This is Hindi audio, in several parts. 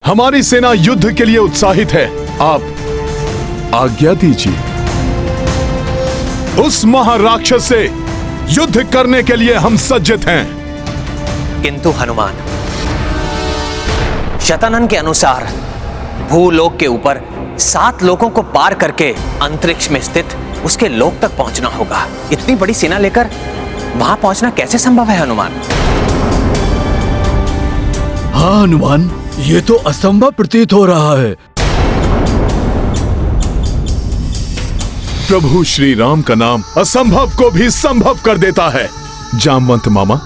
हमारी सेना युद्ध के लिए उत्साहित है। आप आज्ञा दीजिए। उस महाराक्षस से युद्ध करने के लिए हम सज्जित हैं। किंतु हनुमान, शतानन के अनुसार भूलोक के ऊपर 7 लोकों को पार करके अंतरिक्ष में स्थित उसके लोक तक पहुंचना होगा। इतनी बड़ी सेना लेकर वहां पहुंचना कैसे संभव है हनुमान? हाँ हनुमान, ये तो असंभव प्रतीत हो रहा है। प्रभु श्री राम का नाम असंभव को भी संभव कर देता है। जामवंत मामा,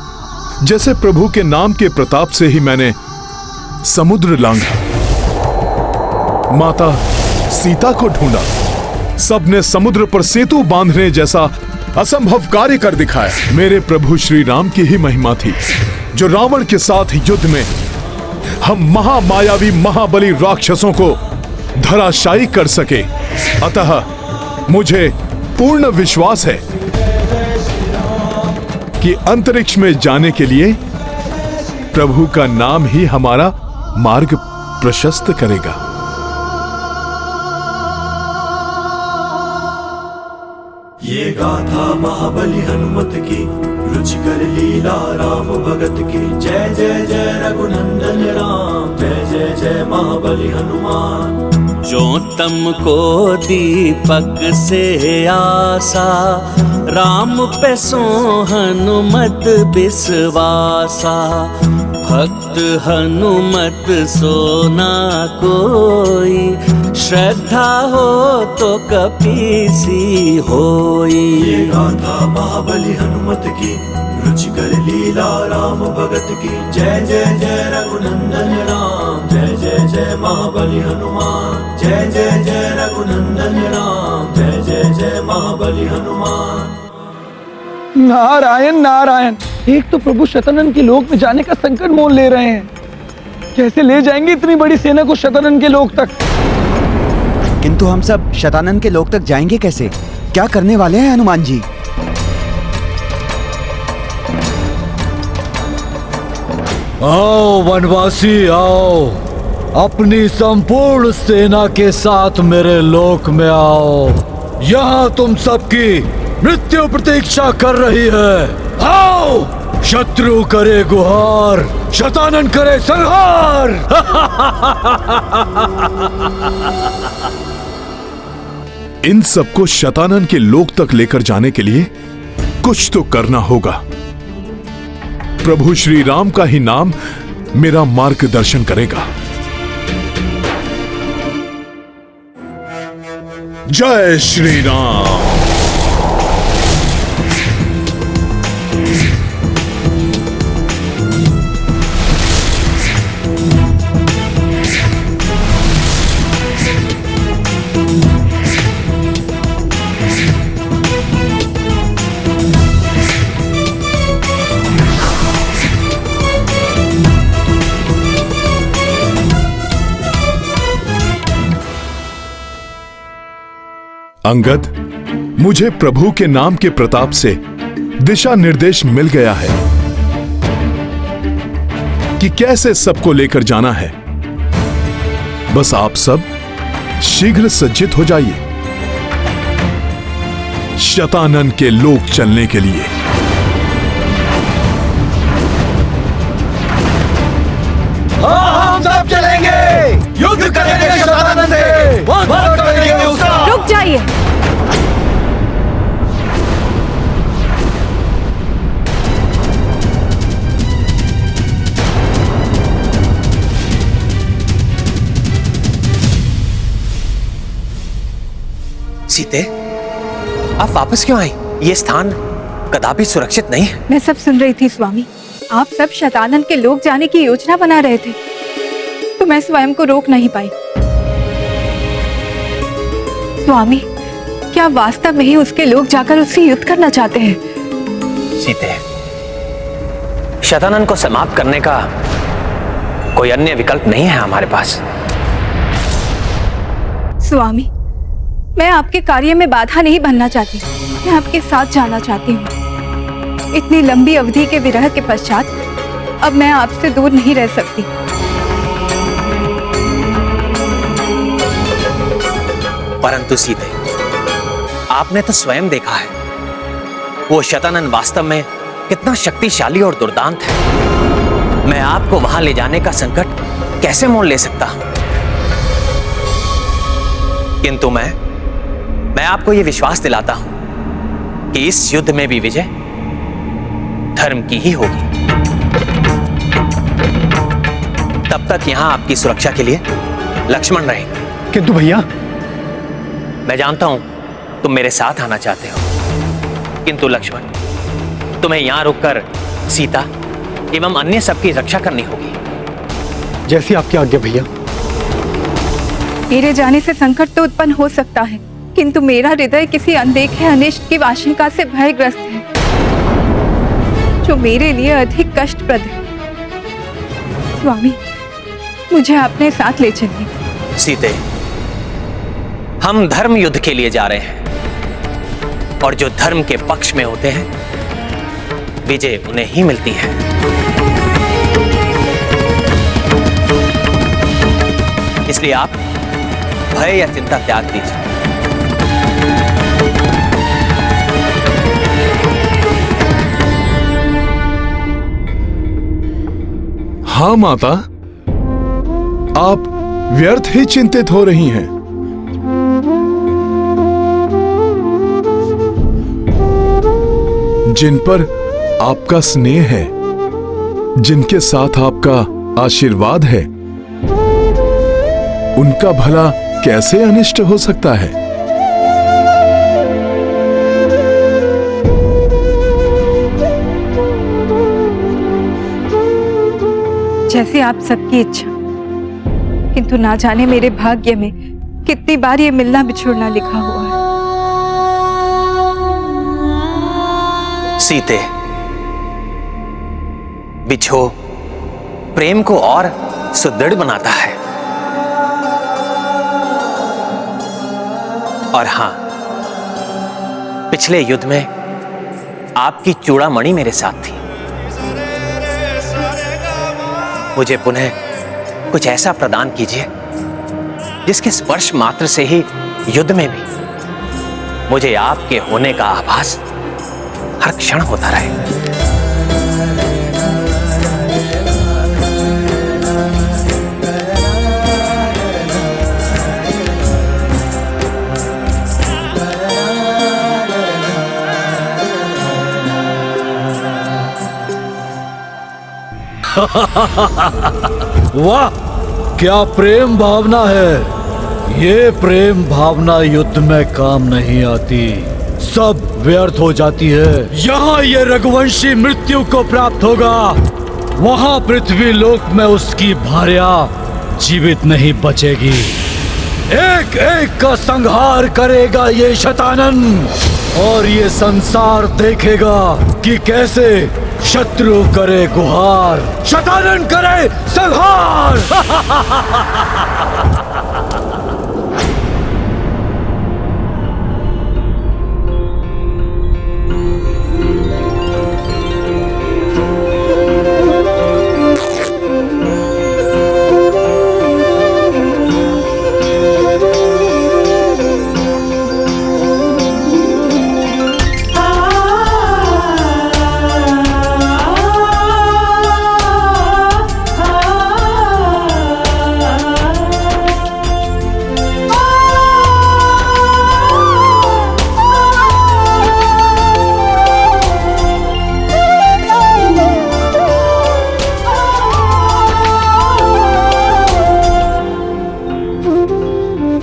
जैसे प्रभु के नाम के प्रताप से ही मैंने समुद्र लांघा, माता सीता को ढूंढा, सबने समुद्र पर सेतु बांधने जैसा असंभव कार्य कर दिखाया। मेरे प्रभु श्री राम की ही महिमा थी जो रावण के साथ युद्ध में हम महामायावी महाबली राक्षसों को धराशायी कर सके। अतः मुझे पूर्ण विश्वास है कि अंतरिक्ष में जाने के लिए प्रभु का नाम ही हमारा मार्ग प्रशस्त करेगा। ये गाथा महाबली हनुमत की, रुचिकर लीला राम भगत की। जय जय जय रघुनंदन राम, जय जय जय महाबली हनुमान। जो तम को दीपक से आसा, राम पे सो हनुमत विश्वासा। भक्त हनुमत सोना कोई, श्रद्धा हो तो कपीसी होई। ये गाथा महाबली हनुमत की, रुचिकर लीला राम भगत की। जय जय जय रघुनंदन राम, जय जय जय महाबली हनुमान। जय जय जय रघुनंदन राम, जय जय जय महाबली हनुमान। नारायण नारायण, एक तो प्रभु शतानन के लोक में जाने का संकट मोल ले रहे हैं। कैसे ले जाएंगे इतनी बड़ी सेना को शतानन के लोक तक? किंतु हम सब शतानन के लोक तक जाएंगे कैसे? क्या करने वाले हैं हनुमान जी? आओ वनवासी आओ, अपनी संपूर्ण सेना के साथ मेरे लोक में आओ। यहाँ तुम सबकी मृत्यु प्रतीक्षा कर रही है। आओ, शत्रु करे गुहार, शतानन करे संहार। इन सबको शतानन के लोक तक लेकर जाने के लिए कुछ तो करना होगा। प्रभु श्री राम का ही नाम मेरा मार्गदर्शन करेगा। जय श्री राम। अंगद, मुझे प्रभु के नाम के प्रताप से दिशा निर्देश मिल गया है कि कैसे सबको लेकर जाना है। बस आप सब शीघ्र सज्जित हो जाइए शतानन के लोक चलने के लिए। हम सब चलेंगे, युद्ध करेंगे शतानन से, वध करेंगे उसका। रुक जाइए। सीते, आप वापस क्यों आई? ये स्थान कदापि सुरक्षित नहीं है। मैं सब सुन रही थी स्वामी। आप सब शतानन के लोक जाने की योजना बना रहे थे, तो मैं स्वयं को रोक नहीं पाई। स्वामी, क्या वास्तव में ही उसके लोग जाकर उससे युद्ध करना चाहते हैं? सीते, शतानन को समाप्त करने का कोई अन्य विकल्प नहीं है हमारे पास। स्वामी, मैं आपके कार्य में बाधा नहीं बनना चाहती, मैं आपके साथ जाना चाहती हूँ। इतनी लंबी अवधि के विरह के पश्चात अब मैं आपसे दूर नहीं रह सकती। परंतु सीते, आपने तो स्वयं देखा है वो शतानन वास्तव में कितना शक्तिशाली और दुर्दांत है। मैं आपको वहां ले जाने का संकट कैसे मोल ले सकता हूं? किंतु मैं आपको यह विश्वास दिलाता हूं कि इस युद्ध में भी विजय धर्म की ही होगी। तब तक यहां आपकी सुरक्षा के लिए लक्ष्मण रहेंगे। किंतु भैया, मैं जानता हूं तुम मेरे साथ आना चाहते हो, किंतु लक्ष्मण, तुम्हें यहां रुककर सीता एवं अन्य सबकी रक्षा करनी होगी। जैसी आपकी आज्ञा भैया। मेरे जाने से संकट तो उत्पन्न हो सकता है, किंतु मेरा हृदय किसी अनदेखे अनिष्ट की आशंका से भयग्रस्त है, जो मेरे लिए अधिक कष्टप्रद है। स्वामी, मुझे अपने साथ ले चलिए। सीते, हम धर्म युद्ध के लिए जा रहे हैं, और जो धर्म के पक्ष में होते हैं विजय उन्हें ही मिलती है। इसलिए आप भय या चिंता त्याग दीजिए। हाँ माता, आप व्यर्थ ही चिंतित हो रही हैं। जिन पर आपका स्नेह है, जिनके साथ आपका आशीर्वाद है, उनका भला कैसे अनिष्ट हो सकता है? जैसे आप सबकी इच्छा, किंतु ना जाने मेरे भाग्य में कितनी बार ये मिलना बिछुड़ना लिखा हुआ है। सीते, बिछो प्रेम को और सुदृढ़ बनाता है। और हां, पिछले युद्ध में आपकी चूड़ामणि मेरे साथ थी। मुझे पुनः कुछ ऐसा प्रदान कीजिए जिसके स्पर्श मात्र से ही युद्ध में भी मुझे आपके होने का आभास हर क्षण होता रहे। वाह, क्या प्रेम भावना है! ये प्रेम भावना युद्ध में काम नहीं आती, सब व्यर्थ हो जाती है। यहाँ ये रघुवंशी मृत्यु को प्राप्त होगा, वहाँ पृथ्वी लोक में उसकी भार्या जीवित नहीं बचेगी। एक एक का संहार करेगा ये शतानन, और ये संसार देखेगा कि कैसे शत्रु करे गुहार, शतानन करे संहार।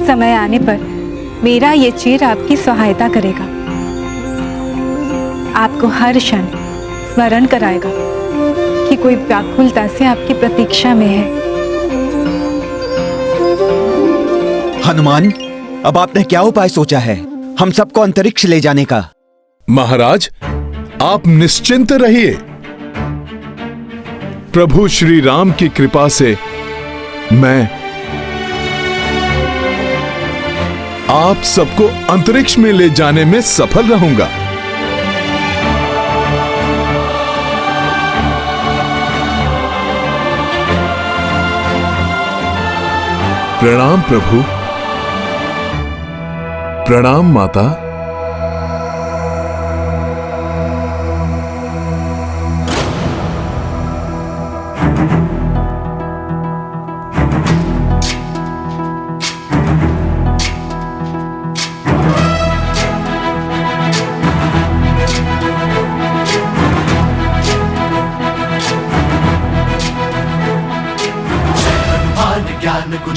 समय आने पर मेरा ये चीर आपकी सहायता करेगा, आपको हर क्षण स्मरण कराएगा कि कोई व्याकुलता से आपकी प्रतीक्षा में है। हनुमान, अब आपने क्या उपाय सोचा है हम सबको अंतरिक्ष ले जाने का? महाराज, आप निश्चिंत रहिए। प्रभु श्री राम की कृपा से मैं आप सबको अंतरिक्ष में ले जाने में सफल रहूंगा। प्रणाम प्रभु। प्रणाम माता।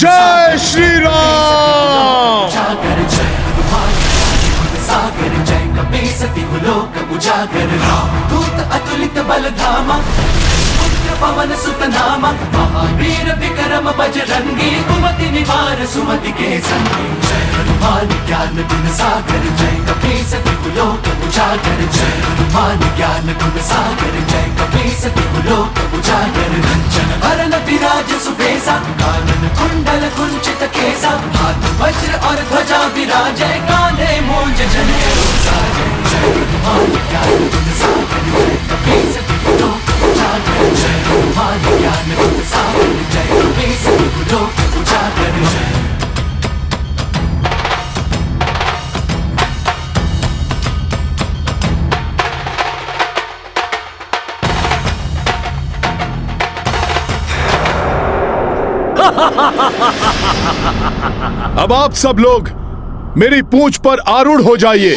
जय श्री राम। सागर जय कपीसति लोक उजागर दूत अतुलित बल धामा पुत्र पवन सुत नामा महावीर विक्रम बजरंगी कुमति निवार सुमति के संगी जय हनुमान ज्ञान गुण सागर जय कपीसति लोक उजागर जय हनुमान ज्ञान गुण सागर जय कपीसति लोक उजागर कंचन वरण विराज सुबेसा कानन कुंडल कुंचित केसा हाथ वज्र और ध्वजा विराजै कांधे मूंज जनेऊ साजै जय हनुमान ज्ञान गुण सागर जय कपीसति लोक उजागर जय हनुमान ज्ञान गुण सागर जय कपीसति लोक उजागर जय। अब आप सब लोग मेरी पूंछ पर आरूढ़ हो जाइए।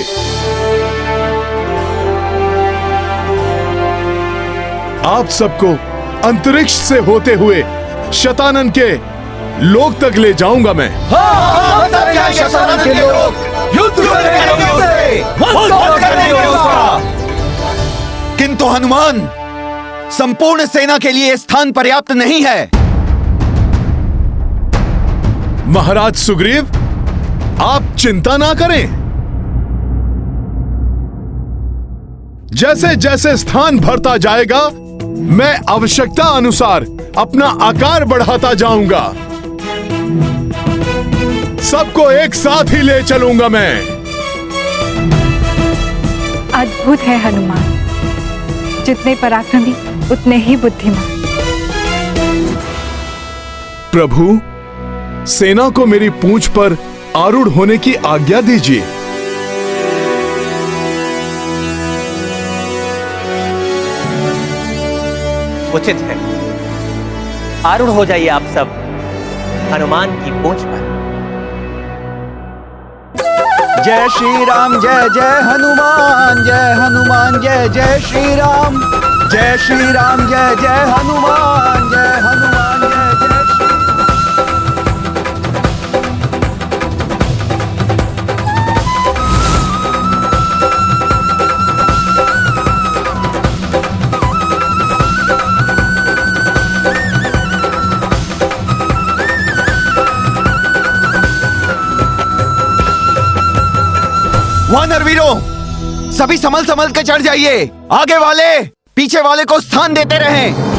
आप सबको अंतरिक्ष से होते हुए शतानन के लोक तक ले जाऊंगा मैं। किंतु हनुमान, संपूर्ण सेना के लिए स्थान पर्याप्त नहीं है। महाराज सुग्रीव, आप चिंता ना करें। जैसे जैसे स्थान भरता जाएगा मैं आवश्यकता अनुसार अपना आकार बढ़ाता जाऊंगा। सबको एक साथ ही ले चलूंगा मैं। अद्भुत है हनुमान, जितने पराक्रमी उतने ही बुद्धिमान। प्रभु, सेना को मेरी पूंछ पर आरूढ़ होने की आज्ञा दीजिए। उचित है, आरूढ़ हो जाइए आप सब हनुमान की पूंछ पर। जय श्री राम जय जय हनुमान, जय हनुमान जय जय श्री राम, जय श्री राम जय जय हनुमान, जय हनुमान जय जय वानर वीरों, सभी संभल संभल के चढ़ जाइए। आगे वाले पीछे वाले को स्थान देते रहें।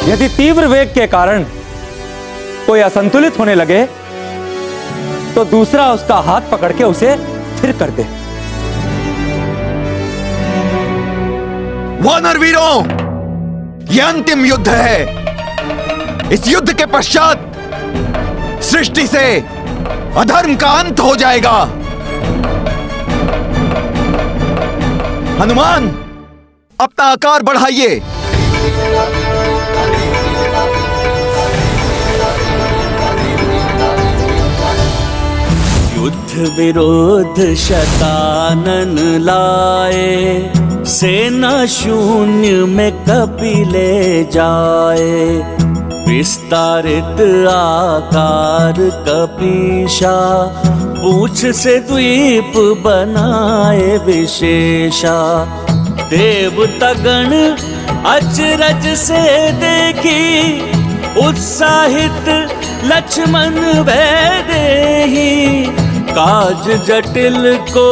यदि तीव्र वेग के कारण कोई असंतुलित होने लगे तो दूसरा उसका हाथ पकड़ के उसे स्थिर कर दे। वानर वीरों, यह अंतिम युद्ध है। इस युद्ध के पश्चात सृष्टि से अधर्म का अंत हो जाएगा। हनुमान, अपना आकार बढ़ाइए। युद्ध विरोध शतानन लाए, सेना शून्य में कपि ले जाए। विस्तारित आकार कपीशा, पूछ से द्वीप बनाए विशेषा। देवतागण अचरज से देखी, उत्साहित लक्ष्मण वैदेही। काज जटिल को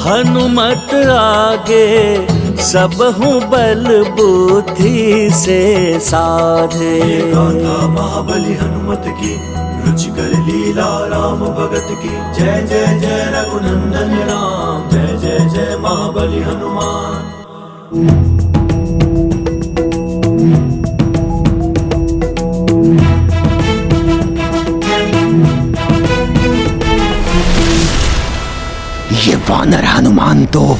हनुमत आगे, सबहु बल बुद्धि से साधे। ये गाथा महाबली हनुमत की, रुचिकर लीला राम भगत की। जय जय जय रघुनंदन राम, जय जय जय महाबली हनुमान। ये वानर हनुमान तो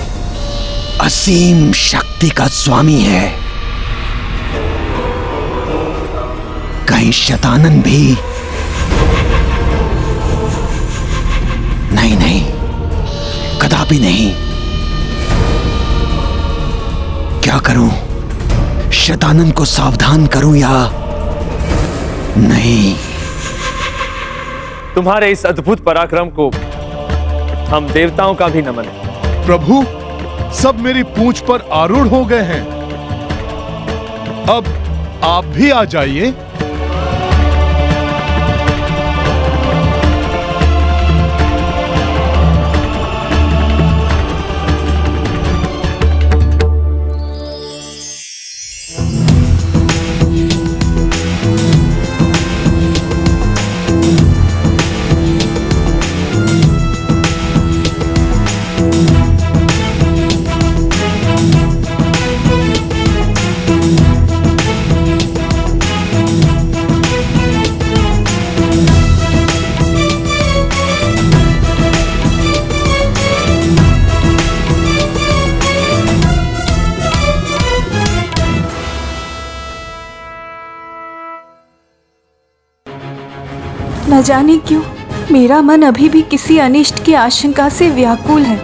असीम शक्ति का स्वामी है। कहीं शतानन भी? नहीं नहीं, कदापि नहीं। क्या करूं? शतानन को सावधान करूं या नहीं? तुम्हारे इस अद्भुत पराक्रम को हम देवताओं का भी नमन है। प्रभु, सब मेरी पूंछ पर आरूढ़ हो गए हैं। अब आप भी आ जाइए। न जाने क्यों मेरा मन अभी भी किसी अनिष्ट की आशंका से व्याकुल है।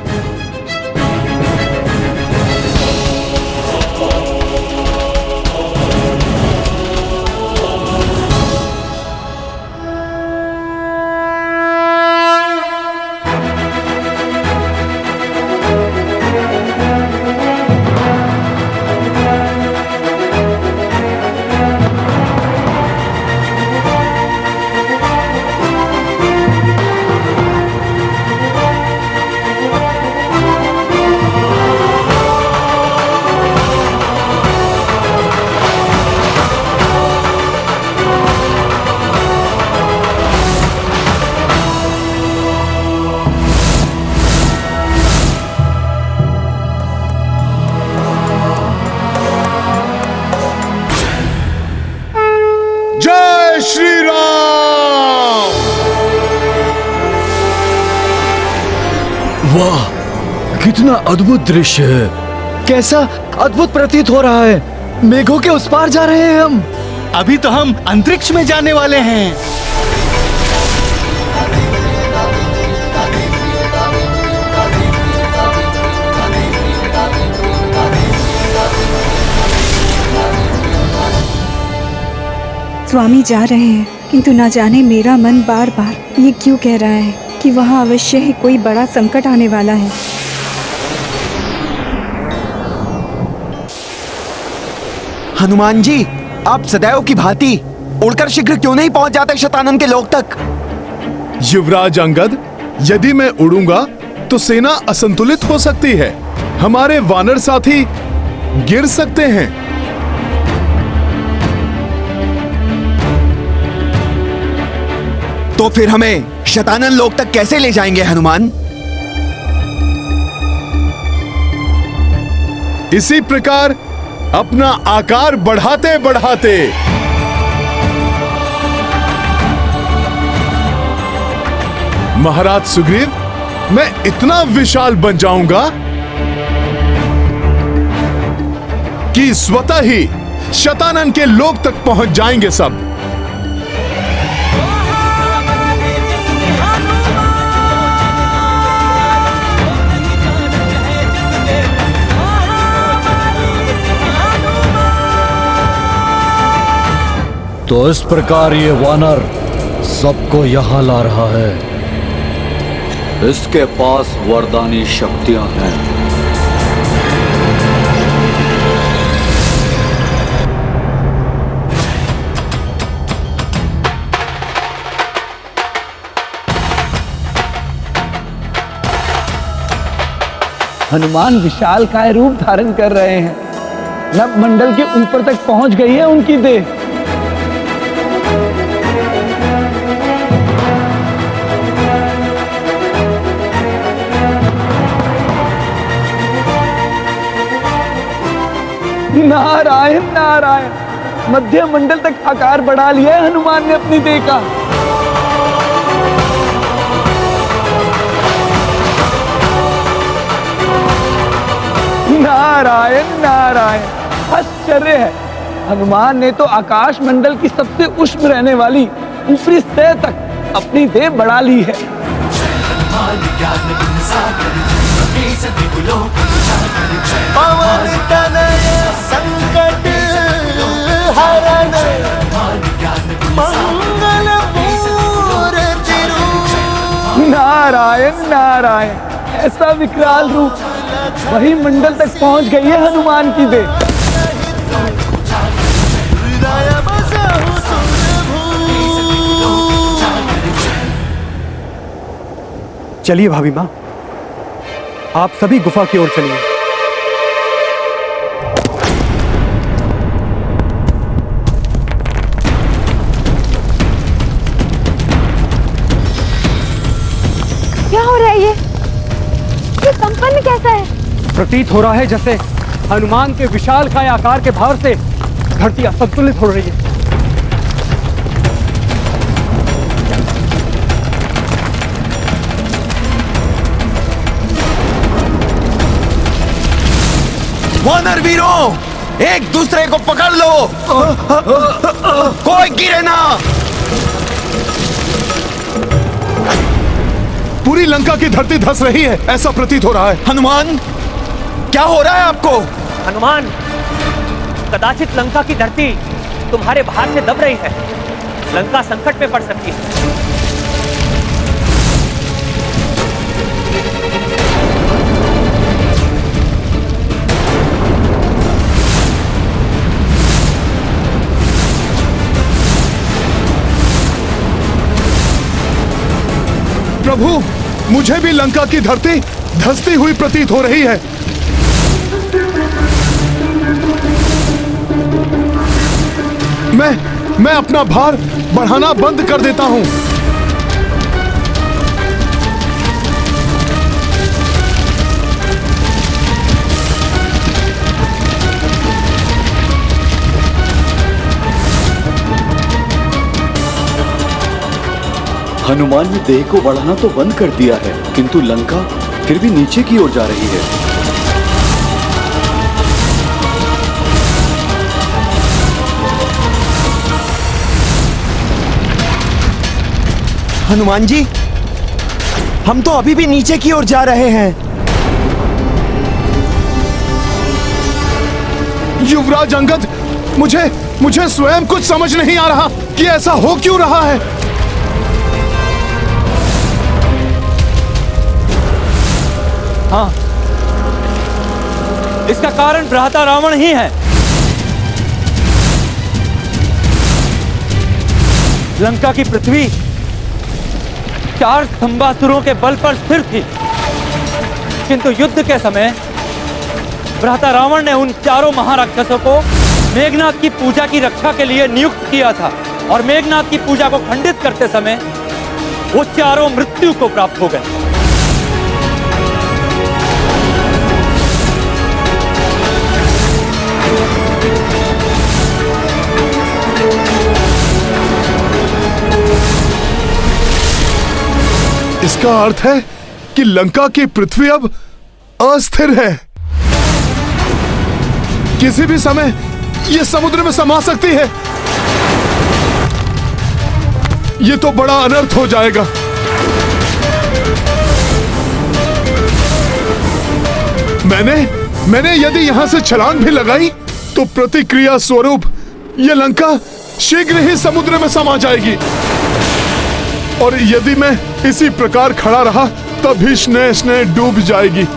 श्री राम। वाह, कितना अद्भुत दृश्य है। कैसा अद्भुत प्रतीत हो रहा है। मेघों के उस पार जा रहे हैं हम। अभी तो हम अंतरिक्ष में जाने वाले हैं। स्वामी जा रहे हैं, किंतु न जाने मेरा मन बार बार ये क्यों कह रहा है कि वहाँ अवश्य ही कोई बड़ा संकट आने वाला है। हनुमान जी, आप सदैव की भांति उड़कर शीघ्र क्यों नहीं पहुंच जाते शतानन के लोक तक? युवराज अंगद, यदि मैं उड़ूंगा तो सेना असंतुलित हो सकती है। हमारे वानर साथी गिर सकते हैं। तो फिर हमें शतानन लोक तक कैसे ले जाएंगे हनुमान? इसी प्रकार अपना आकार बढ़ाते बढ़ाते महाराज सुग्रीव, मैं इतना विशाल बन जाऊंगा कि स्वतः ही शतानन के लोक तक पहुंच जाएंगे सब। तो इस प्रकार ये वानर सबको यहाँ ला रहा है। इसके पास वरदानी शक्तियां हैं। हनुमान विशालकाय रूप धारण कर रहे हैं। नभ मंडल के ऊपर तक पहुंच गई है उनकी देह। नारायण नारायण, मध्य मंडल तक आकार बढ़ा लिया है हनुमान ने अपनी देह का। नारायण नारायण, आश्चर्य है। हनुमान ने तो आकाश मंडल की सबसे उष्ण रहने वाली ऊपरी सतह तक अपनी देह बढ़ा ली है। पवन तनय संकट हरण मंगल मूर्ति रूप। नारायण नारायण, ऐसा विकराल रूप, वही मंडल तक पहुंच गई है हनुमान की देह। चलिए भाभी माँ, आप सभी गुफा की ओर चलिए। क्या हो रहा है ये कंपन कैसा है? प्रतीत हो रहा है जैसे हनुमान के विशालकाय आकार के भार से धरती असंतुलित हो रही है। वानर वीरों, एक दूसरे को पकड़ लो, कोई गिरे ना। पूरी लंका की धरती धंस रही है, ऐसा प्रतीत हो रहा है। हनुमान, क्या हो रहा है आपको? हनुमान, कदाचित लंका की धरती तुम्हारे भार से दब रही है। लंका संकट में पड़ सकती है। प्रभु, मुझे भी लंका की धरती धंसती हुई प्रतीत हो रही है। मैं अपना भार बढ़ाना बंद कर देता हूं। हनुमान ने देह को बढ़ाना तो बंद कर दिया है, किंतु लंका फिर भी नीचे की ओर जा रही है। हनुमान जी, हम तो अभी भी नीचे की ओर जा रहे हैं। युवराज अंगद, मुझे स्वयं कुछ समझ नहीं आ रहा कि ऐसा हो क्यों रहा है। हाँ, इसका कारण भ्राता रावण ही है। लंका की पृथ्वी 4 स्तंभासुरों के बल पर स्थिर थी, किंतु युद्ध के समय भ्राता रावण ने उन चारों महाराक्षसों को मेघनाथ की पूजा की रक्षा के लिए नियुक्त किया था, और मेघनाथ की पूजा को खंडित करते समय वो चारों मृत्यु को प्राप्त हो गए। इसका अर्थ है कि लंका की पृथ्वी अब अस्थिर है। किसी भी समय यह समुद्र में समा सकती है। यह तो बड़ा अनर्थ हो जाएगा। मैंने यदि यहां से छलांग भी लगाई तो प्रतिक्रिया स्वरूप यह लंका शीघ्र ही समुद्र में समा जाएगी। और यदि मैं इसी प्रकार खड़ा रहा तभी स्नेह डूब जाएगी।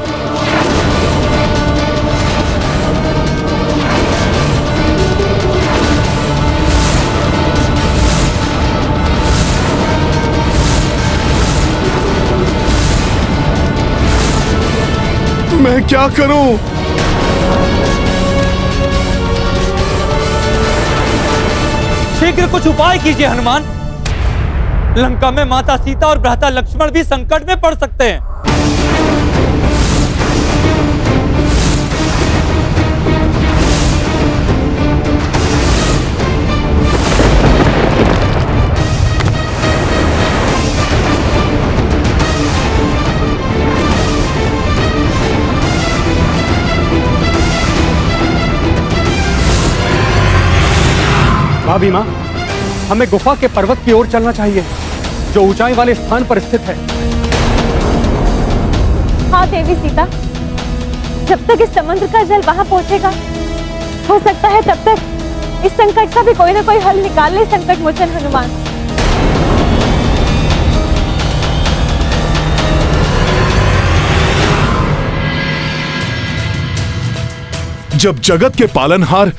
मैं क्या करूं? शीघ्र कुछ उपाय कीजिए हनुमान। लंका में माता सीता और भ्राता लक्ष्मण भी संकट में पड़ सकते हैं। भाभी माँ, हमें गुफा के पर्वत की ओर चलना चाहिए जो ऊंचाई वाले स्थान पर स्थित है। हाँ देवी सीता, जब तक इस समुद्र का जल वहां पहुंचेगा, हो सकता है तब तक इस संकट का भी कोई ना कोई हल निकाल ले संकट मोचन हनुमान। जब जगत के पालनहार,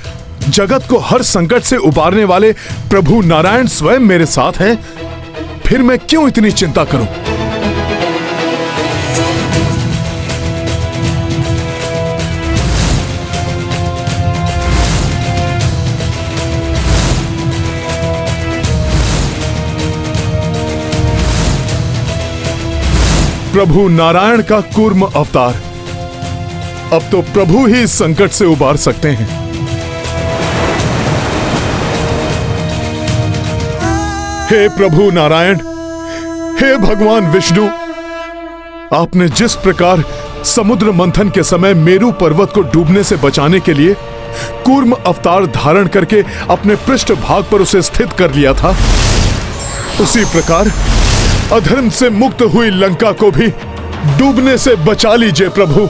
जगत को हर संकट से उबारने वाले प्रभु नारायण स्वयं मेरे साथ हैं, फिर मैं क्यों इतनी चिंता करूं? प्रभु नारायण का कूर्म अवतार, अब तो प्रभु ही इस संकट से उबार सकते हैं। हे प्रभु नारायण, हे भगवान विष्णु, आपने जिस प्रकार समुद्र मंथन के समय मेरू पर्वत को डूबने से बचाने के लिए कूर्म अवतार धारण करके अपने पृष्ठ भाग पर उसे स्थित कर लिया था, उसी प्रकार अधर्म से मुक्त हुई लंका को भी डूबने से बचा लीजिए प्रभु।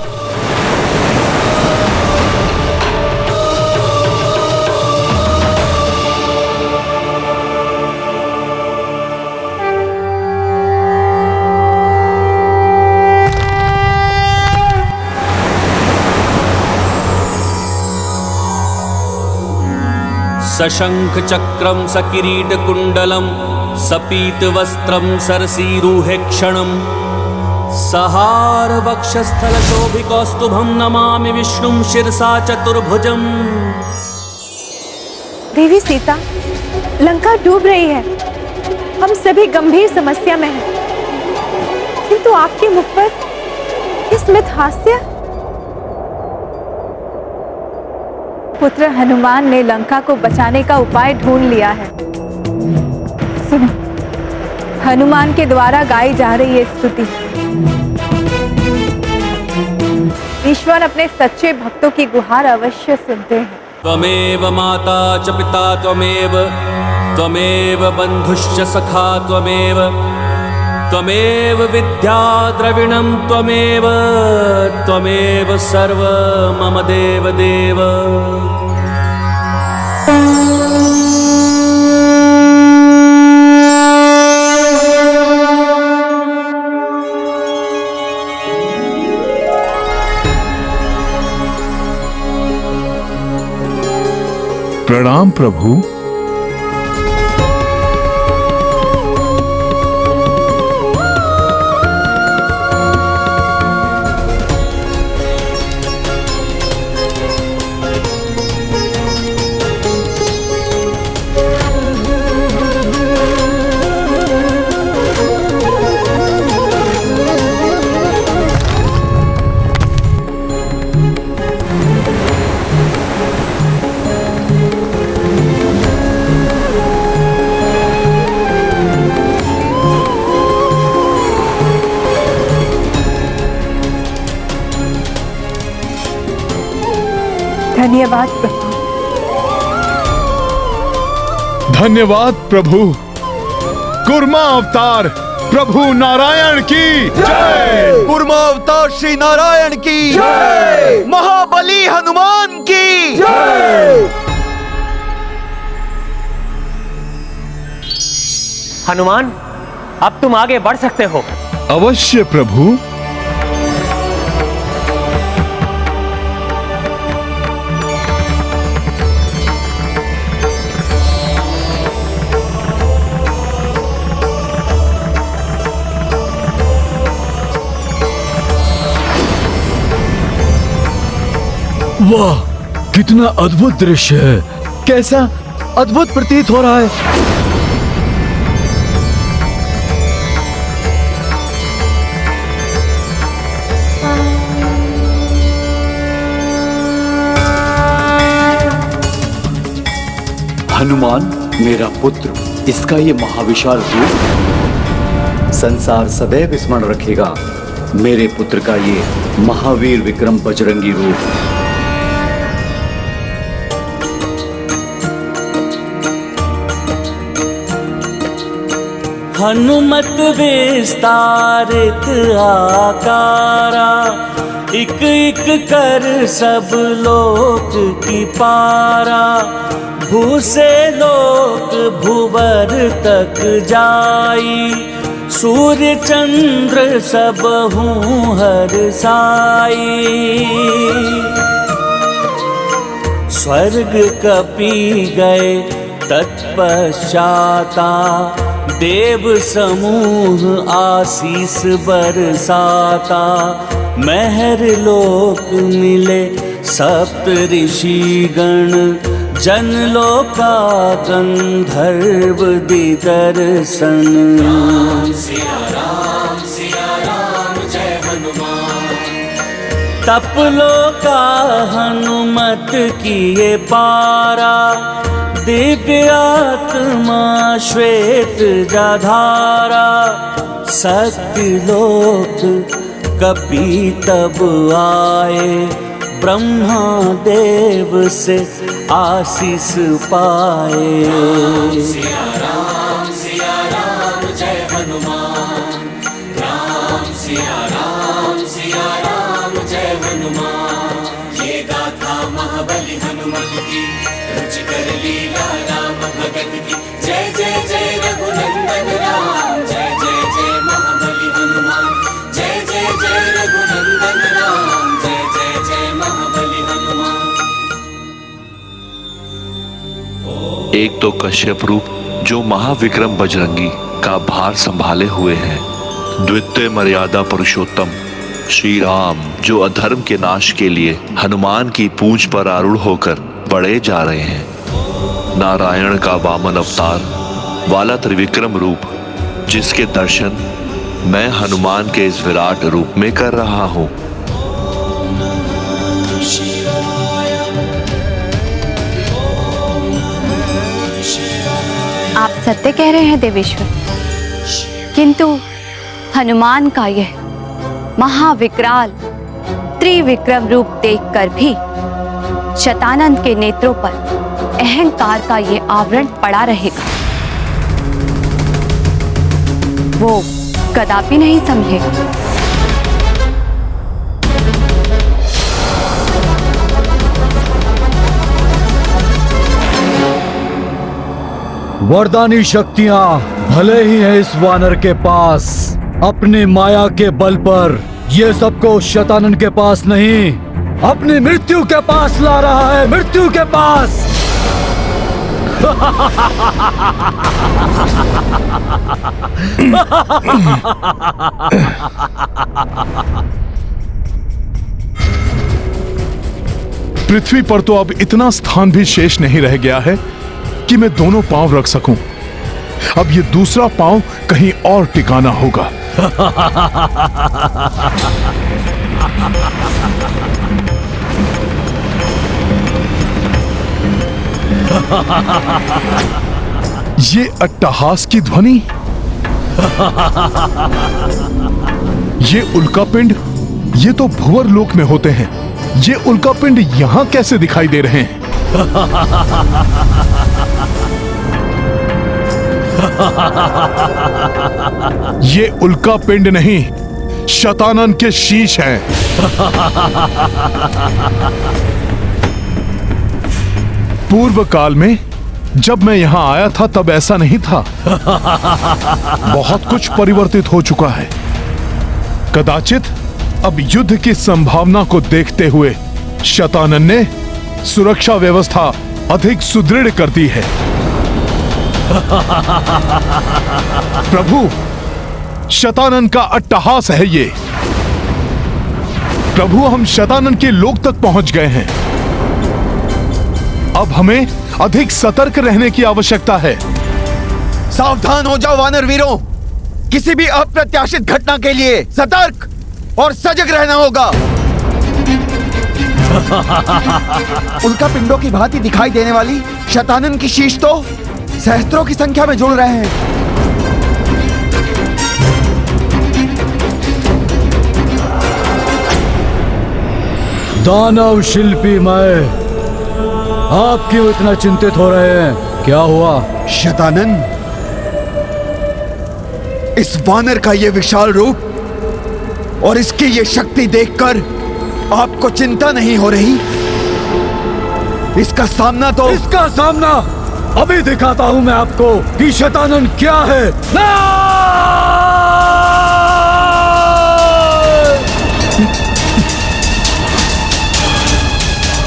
सशंख चक्रम सकिरीट कुंडलम सपीत वस्त्रम सरसीरुहे क्षणम सहार वक्षस्थल शोभिकौस्तुभम नमामि विष्णुम शिरसा चतुर्भुजम। देवी सीता, लंका डूब रही है, हम सभी गंभीर समस्या में हैं, किंतु आपके मुख पर ये स्मित हास्य। पुत्र हनुमान ने लंका को बचाने का उपाय ढूंढ लिया है। सुनो, हनुमान के द्वारा गाई जा रही है स्तुति। ईश्वर अपने सच्चे भक्तों की गुहार अवश्य सुनते हैं। त्वमेव माता च पिता त्वमेव बंधुश्च सखा त्वमेव विद्या द्रविणं त्वमेव सर्व मम देव देव। प्रणाम प्रभु। धन्यवाद प्रभु। धन्यवाद प्रभु। कूर्मा अवतार प्रभु नारायण की जय। कूर्मा अवतार श्री नारायण की जय। महाबली हनुमान की जय। हनुमान, अब तुम आगे बढ़ सकते हो। अवश्य प्रभु। वाह, कितना अद्भुत दृश्य है। कैसा अद्भुत प्रतीत हो रहा है। हनुमान मेरा पुत्र, इसका ये महाविशाल रूप संसार सदैव स्मरण रखेगा। मेरे पुत्र का ये महावीर विक्रम बजरंगी रूप। हनुमत विस्तारित आकारा, इक इक कर सब लोक की पारा। भू से लोक भूवर तक जाई, सूर्य चंद्र सब हूँ हर साई। स्वर्ग कपि गए तत्पश्चाता, देव समूह आशीष बरसाता। महर लोक मिले सप्त ऋषि गण, जन लोका गंधर्व दिदर्शन। सिया राम जय हनुमान। तप लोका हनुमत किए पारा, दिव्य आत्मा श्वेत जाधारा। सत्य लोक कपि तब आए, ब्रह्मा देव से आशीष पाए। सिया राम जय हनुमान। राम सिया राम जय हनुमान। ये गाथा महाबली हनुमत की, रुचिकर लीला राम भगत की। जय जय जय रघुनंदन राम, जय जय जय महाबली हनुमान। जय जय जय रघुनंदन राम, जय जय जय महाबली हनुमान। एक तो कश्यप रूप जो महाविक्रम बजरंगी का भार संभाले हुए हैं। द्वितीय मर्यादा पुरुषोत्तम श्री राम जो अधर्म के नाश के लिए हनुमान की पूंछ पर आरूढ़ होकर बढ़े जा रहे हैं। नारायण का वामन अवतार वाला त्रिविक्रम रूप जिसके दर्शन मैं हनुमान के इस विराट रूप में कर रहा हूं। आप सत्य कह रहे हैं देवेश्वर, किंतु हनुमान का यह महाविकराल त्रिविक्रम रूप देखकर भी शतानंद के नेत्रों पर अहंकार का ये आवरण पड़ा रहेगा। वो कदापि नहीं समझेगा। वरदानी शक्तियां भले ही है इस वानर के पास, अपनी माया के बल पर ये सबको शतानंद के पास नहीं, अपनी मृत्यु के पास ला रहा है। मृत्यु के पास। पृथ्वी पर तो अब इतना स्थान भी शेष नहीं रह गया है कि मैं दोनों पांव रख सकूं। अब ये दूसरा पांव कहीं और टिकाना होगा। ये अट्टहास की ध्वनि, ये उल्कापिंड, ये तो भुवर लोक में होते हैं। ये उल्कापिंड यहां कैसे दिखाई दे रहे हैं? ये उल्कापिंड नहीं, शतानंद के शीश हैं। पूर्व काल में जब मैं यहाँ आया था तब ऐसा नहीं था। बहुत कुछ परिवर्तित हो चुका है। कदाचित अब युद्ध की संभावना को देखते हुए शतानन ने सुरक्षा व्यवस्था अधिक सुदृढ़ कर दी है। प्रभु, शतानन का अट्टहास है ये। प्रभु, हम शतानन के लोक तक पहुंच गए हैं। अब हमें अधिक सतर्क रहने की आवश्यकता है। सावधान हो जाओ वानर वीरों, किसी भी अप्रत्याशित घटना के लिए सतर्क और सजग रहना होगा। उल्का पिंडों की भांति दिखाई देने वाली शतानन की शीश तो सहस्त्रों की संख्या में जुड़ रहे हैं। दानव शिल्पी मैं, आप क्यों इतना चिंतित हो रहे हैं? क्या हुआ? शतानन, इस वानर का ये विशाल रूप और इसकी ये शक्ति देखकर आपको चिंता नहीं हो रही? इसका सामना अभी दिखाता हूं मैं आपको कि शतानन क्या है।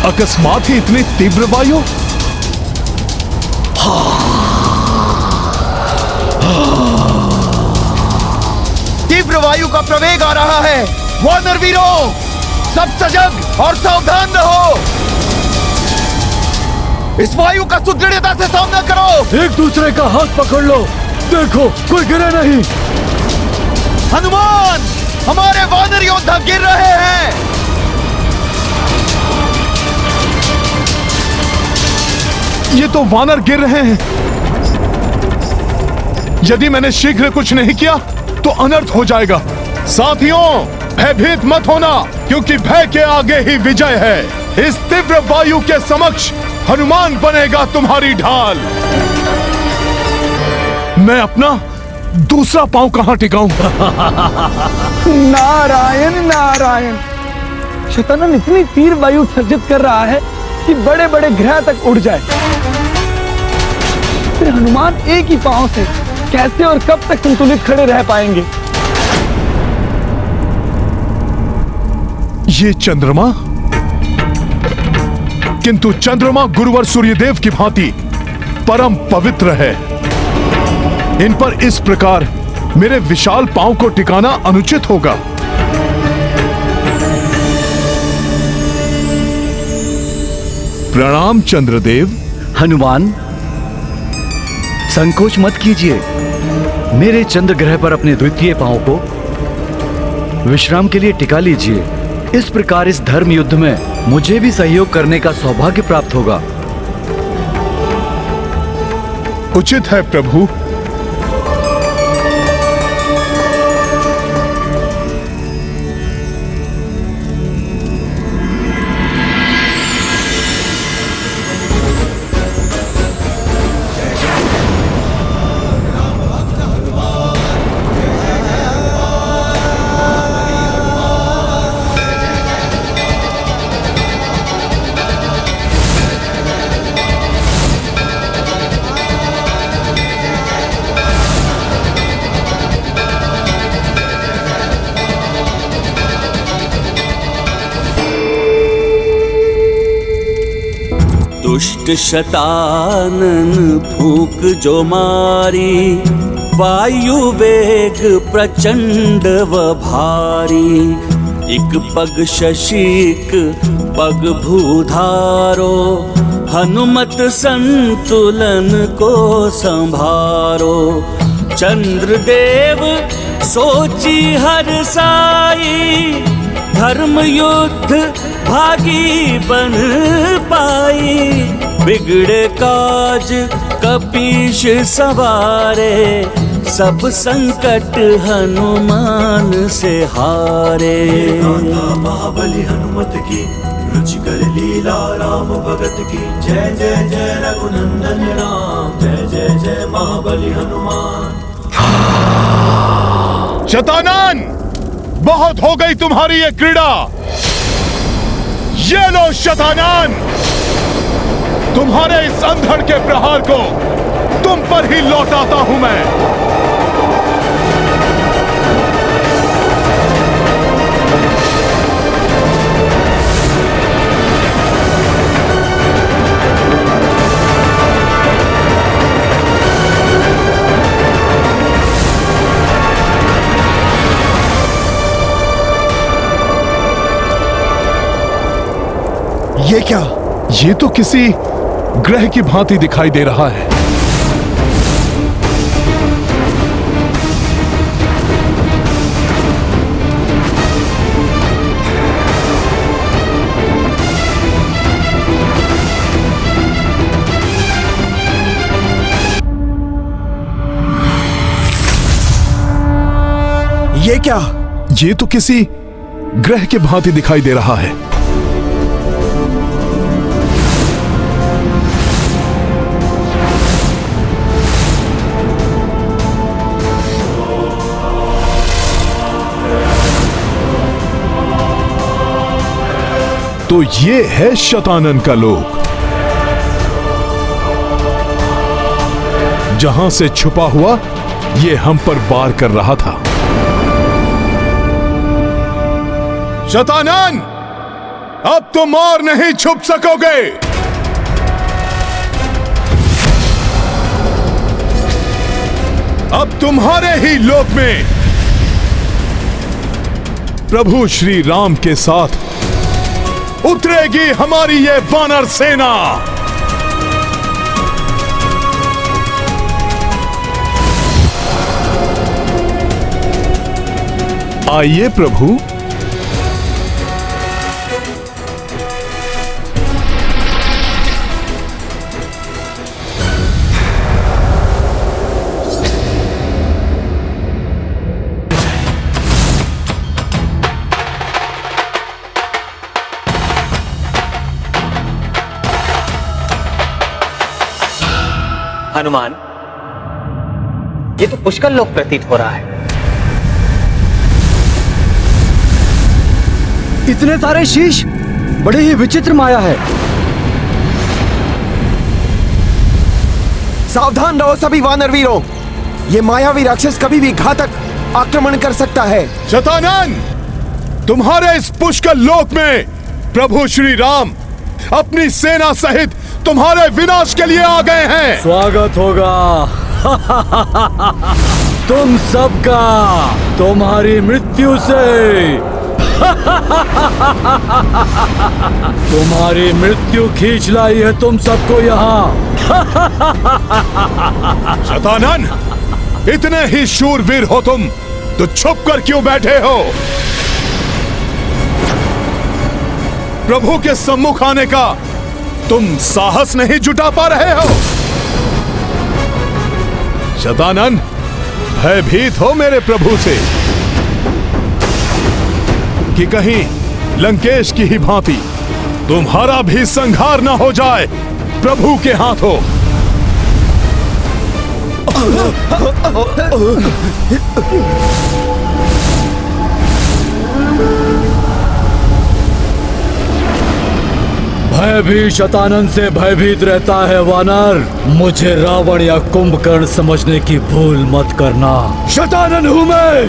अकस्मात ही इतनी तीव्र वायु? तीव्र वायु का प्रवेग आ रहा है। वानर वीरों, सब सजग और सावधान रहो। इस वायु का सुदृढ़ता से सामना करो। एक दूसरे का हाथ पकड़ लो, देखो कोई गिरे नहीं। हनुमान, हमारे वानर योद्धा गिर रहे हैं। ये तो वानर गिर रहे हैं। यदि मैंने शीघ्र कुछ नहीं किया तो अनर्थ हो जाएगा। साथियों, भयभीत मत होना, क्योंकि भय के आगे ही विजय है। इस तीव्र वायु के समक्ष हनुमान बनेगा तुम्हारी ढाल। मैं अपना दूसरा पांव कहां टिकाऊं? नारायण नारायण, शतानन इतनी तीव्र वायु उत्सर्जित कर रहा है कि बड़े बड़े ग्रह तक उड़ जाए। फिर हनुमान एक ही पांव से कैसे और कब तक संतुलित खड़े रह पाएंगे? ये चंद्रमा, किंतु चंद्रमा गुरुवर सूर्यदेव की भांति परम पवित्र है। इन पर इस प्रकार मेरे विशाल पांव को टिकाना अनुचित होगा। प्रणाम चंद्रदेव। हनुमान, संकोच मत कीजिए। मेरे चंद्र ग्रह पर अपने द्वितीय पांव को विश्राम के लिए टिका लीजिए। इस प्रकार इस धर्म युद्ध में मुझे भी सहयोग करने का सौभाग्य प्राप्त होगा। उचित है प्रभु। दुष्ट शतानन फूक जो मारी, वायु वेग प्रचंड व भारी। एक पग शशीक पग भूधारो, हनुमत संतुलन को संभारो। चंद्रदेव सोची हर साई, धर्म युद्ध भागी बन पाई। बिगड़े काज कपीश सवारे, सब संकट हनुमान से हारे। महाबली हनुमत की रुचिकर लीला राम भगत की। जय जय जय रघुनंदन राम, जय जय जय महाबली हनुमान। शतानन, बहुत हो गई तुम्हारी ये क्रीड़ा। ये लो शतानन, तुम्हारे इस अंधड़ के प्रहार को तुम पर ही लौटाता हूं मैं। ये क्या? ये तो किसी ग्रह की भांति दिखाई दे रहा है। ये क्या? ये तो किसी ग्रह की भांति दिखाई दे रहा है। तो ये है शतानन का लोक, जहां से छुपा हुआ ये हम पर वार कर रहा था। शतानन, अब तुम और नहीं छुप सकोगे। अब तुम्हारे ही लोक में प्रभु श्री राम के साथ उतरेगी हमारी ये वानर सेना। आइए प्रभु। हनुमान, ये तो पुष्कल लोक प्रतीत हो रहा है। इतने सारे शीश, बड़ी ही विचित्र माया है। सावधान रहो सभी वानर वीरों, ये मायावी राक्षस कभी भी घातक आक्रमण कर सकता है। शतानन, तुम्हारे इस पुष्कल लोक में प्रभु श्री राम अपनी सेना सहित तुम्हारे विनाश के लिए आ गए हैं। स्वागत होगा तुम सबका तुम्हारी मृत्यु से। तुम्हारी मृत्यु खींच लाई है तुम सबको यहाँ। शतानन, इतने ही शूरवीर हो तुम तो छुप कर क्यों बैठे हो? प्रभु के सम्मुख आने का तुम साहस नहीं जुटा पा रहे हो? शतानन, भयभीत हो मेरे प्रभु से कि कहीं लंकेश की ही भांति तुम्हारा भी संहार न हो जाए प्रभु के हाथों। भय भी शतानन से भयभीत रहता है वानर। मुझे रावण या कुंभकर्ण समझने की भूल मत करना। शतानन हूं मैं।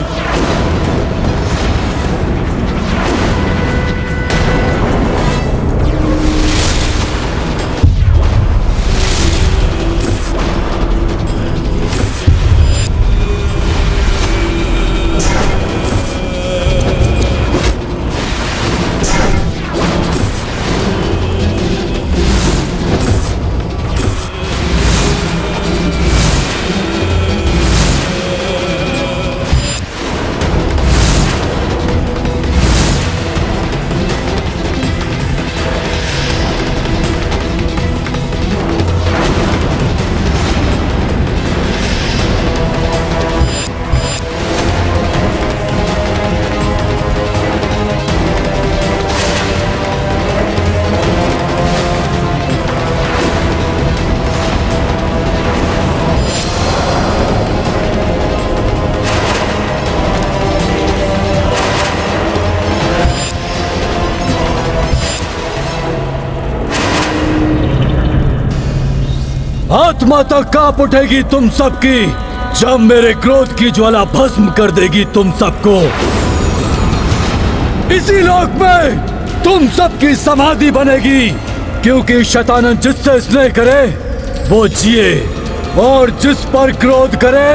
आत्मा तक कांप उठेगी तुम सबकी जब मेरे क्रोध की ज्वाला भस्म कर देगी तुम सबको। इसी लोक में तुम सबकी समाधि बनेगी, क्योंकि शैतानन जिससे स्नेह करे वो जिए और जिस पर क्रोध करे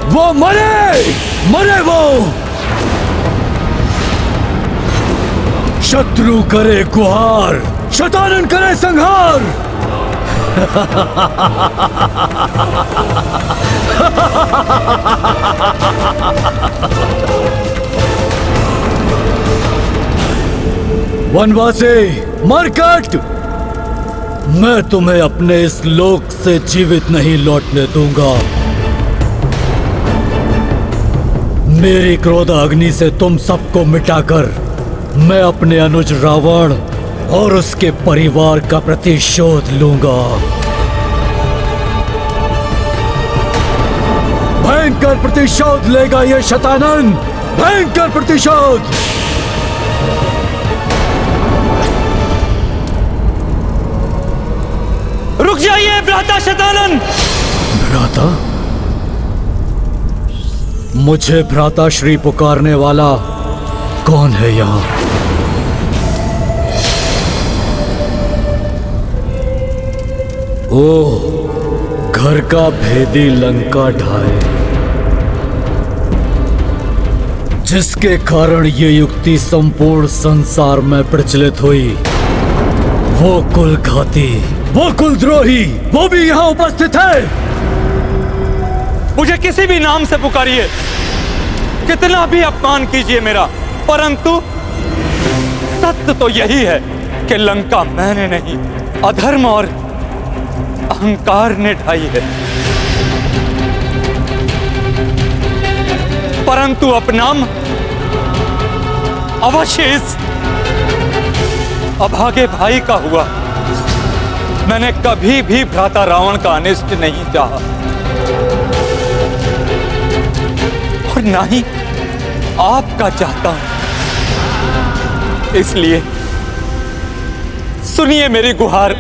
वो मरे। मरे वो। शत्रु करे गुहार, शैतानन करे संहार। वनवासी मरकट, मैं तुम्हें अपने इस लोक से जीवित नहीं लौटने दूंगा। मेरी क्रोध अग्नि से तुम सबको मिटाकर मैं अपने अनुज रावण और उसके परिवार का प्रतिशोध लूंगा। भयंकर प्रतिशोध लेगा ये शैतानन, भयंकर प्रतिशोध। रुक जाइए भ्राता शैतानन। भ्राता? मुझे भ्राता श्री पुकारने वाला कौन है यहाँ? ओह, घर का भेदी लंका ढाए, जिसके कारण ये युक्ति संपूर्ण संसार में प्रचलित हुई। वो कुलघाती, वो कुलद्रोही, वो भी यहाँ उपस्थित है। मुझे किसी भी नाम से पुकारिए, कितना भी अपमान कीजिए मेरा, परंतु सत्य तो यही है कि लंका मैंने नहीं, अधर्म और अहंकार ने ढाई है। परंतु अपनाम अवश्य इस अभागे भाई का हुआ। मैंने कभी भी भ्राता रावण का अनिष्ट नहीं चाहा और ना ही आपका चाहता हूं। इसलिए सुनिए मेरी गुहार,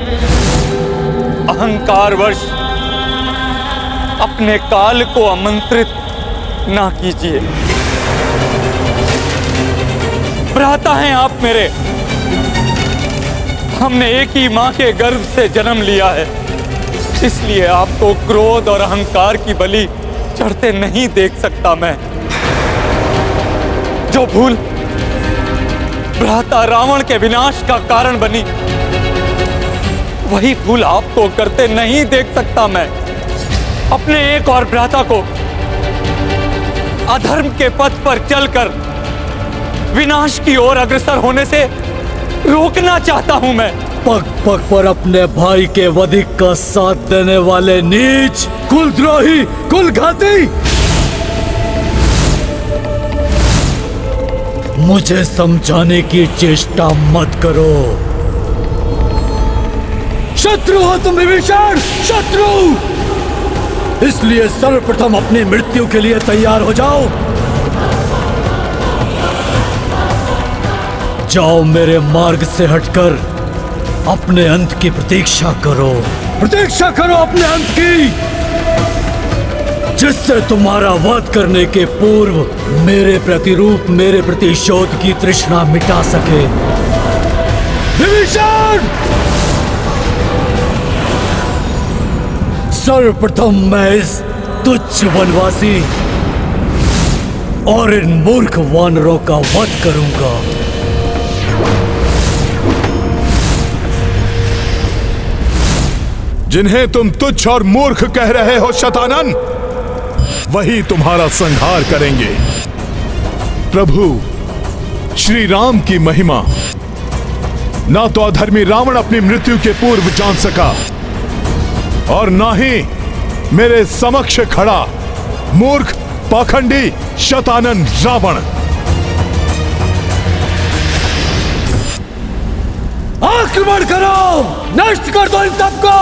अहंकारवश अपने काल को आमंत्रित ना कीजिए। भ्राता हैं आप मेरे, हमने एक ही मां के गर्भ से जन्म लिया है, इसलिए आपको क्रोध और अहंकार की बलि चढ़ते नहीं देख सकता मैं। जो भूल भ्राता रावण के विनाश का कारण बनी, वही भूल आपको करते नहीं देख सकता मैं। अपने एक और भ्राता को अधर्म के पथ पर चलकर विनाश की ओर अग्रसर होने से रोकना चाहता हूं मैं। पग पग पर अपने भाई के वधिक का साथ देने वाले नीच, कुलद्रोही, कुलघाती, मुझे समझाने की चेष्टा मत करो। शत्रु हो तुम विभीषण, शत्रु। इसलिए सर्वप्रथम अपनी मृत्यु के लिए तैयार हो जाओ। जाओ मेरे मार्ग से हटकर अपने अंत की प्रतीक्षा करो। प्रतीक्षा करो अपने अंत की, जिससे तुम्हारा वध करने के पूर्व मेरे प्रतिरूप, मेरे प्रतिशोध की तृष्णा मिटा सके। विभीषण, सर्वप्रथम मैं इस तुच्छ वनवासी और इन मूर्ख वानरों का वध करूंगा। जिन्हें तुम तुच्छ और मूर्ख कह रहे हो शैतानन, वही तुम्हारा संहार करेंगे। प्रभु श्री राम की महिमा ना तो अधर्मी रावण अपनी मृत्यु के पूर्व जान सका, और ना ही मेरे समक्ष खड़ा मूर्ख पाखंडी शैतानन रावण। आक्रमण करो, नष्ट कर दो इन सबको।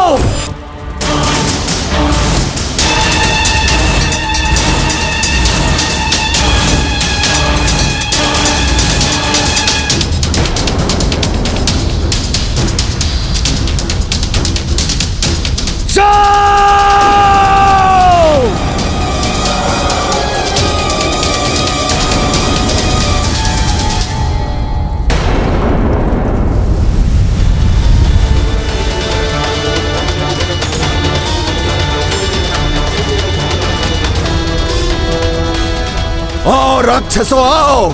आओ राक्षसों आओ,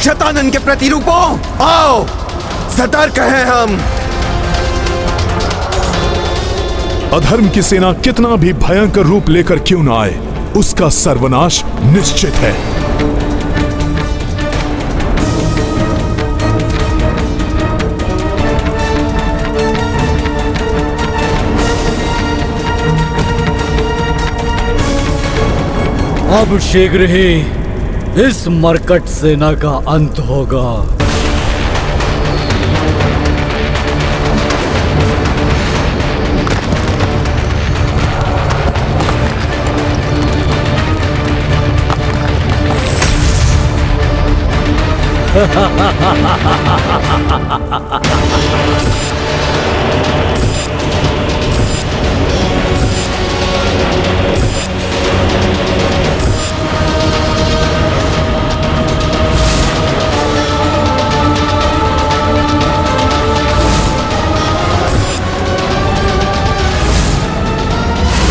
शतानन के प्रतिरूपों आओ, सतर्क हैं हम। अधर्म की सेना कितना भी भयंकर रूप लेकर क्यों ना आए, उसका सर्वनाश निश्चित है। अब शीघ्र ही इस मरकट सेना का अंत होगा।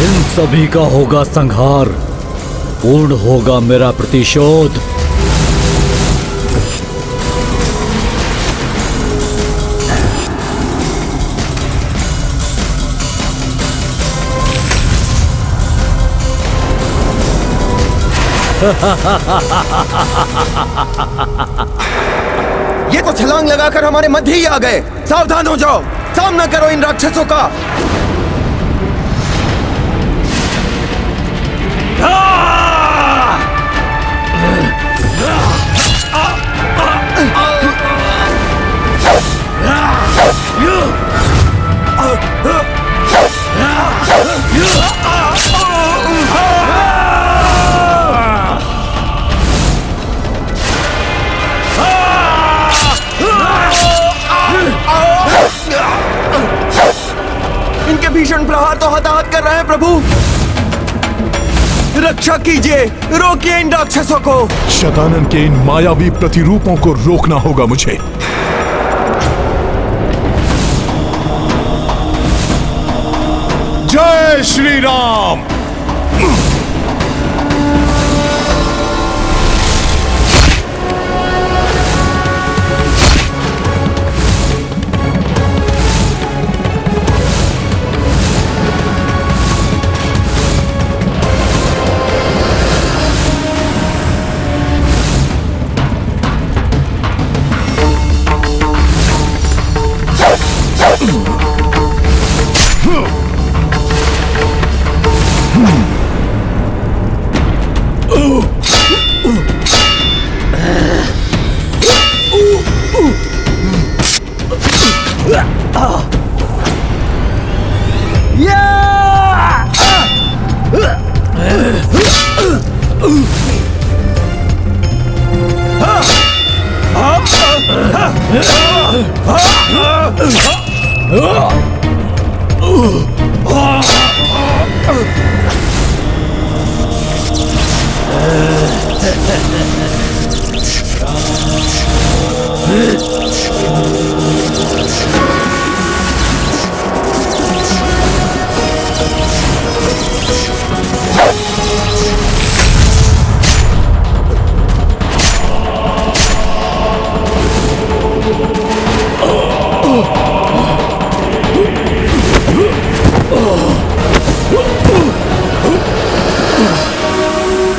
इन सभी का होगा संहार, पूर्ण होगा मेरा प्रतिशोध। ये तो छलांग लगाकर हमारे मध्य ही आ गए। सावधान हो जाओ, सामना करो इन राक्षसों का। इनके भीषण प्रहार तो हताहत कर रहे हैं प्रभु। रक्षा कीजिए, रोकिए इन राक्षसों को। शतानन के इन मायावी प्रतिरूपों को रोकना होगा मुझे। जय श्री राम।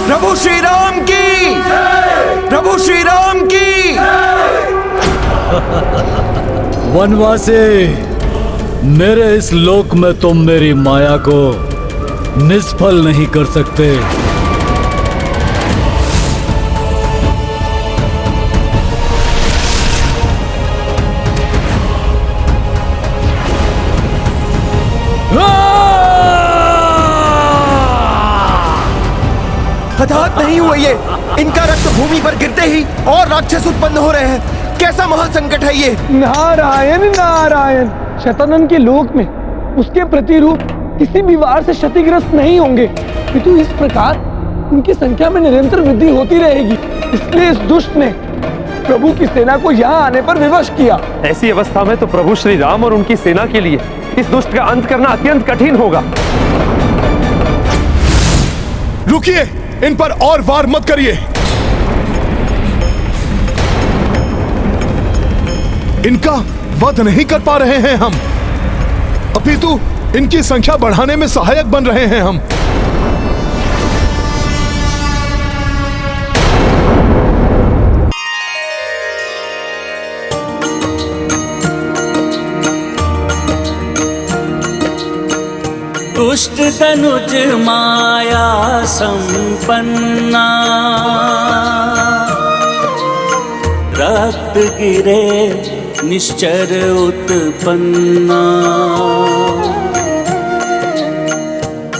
प्रभु श्री राम की, प्रभु श्री राम की। वनवासी, मेरे इस लोक में तुम मेरी माया को निष्फल नहीं कर सकते। हताहत नहीं हुए ये। इनका रक्त भूमि पर गिरते ही और राक्षस उत्पन्न हो रहे हैं। कैसा महासंकट है ये। नारायण नारायण। शतानन के लोक में उसके प्रतिरूप किसी भी वार से क्षतिग्रस्त नहीं होंगे, किंतु इस प्रकार उनकी संख्या में निरंतर वृद्धि होती रहेगी। इसलिए इस दुष्ट ने प्रभु की सेना को यहाँ आने पर विवश किया। ऐसी अवस्था में तो प्रभु श्री राम और उनकी सेना के लिए इस दुष्ट का अंत करना अत्यंत कठिन होगा। रुकिए, इन पर और वार मत करिए। इनका वध नहीं कर पा रहे हैं हम, अपितु इनकी संख्या बढ़ाने में सहायक बन रहे हैं हम। दुष्ट तनुज माया संपन्ना, रक्त गिरे निश्चर उत्पन्ना।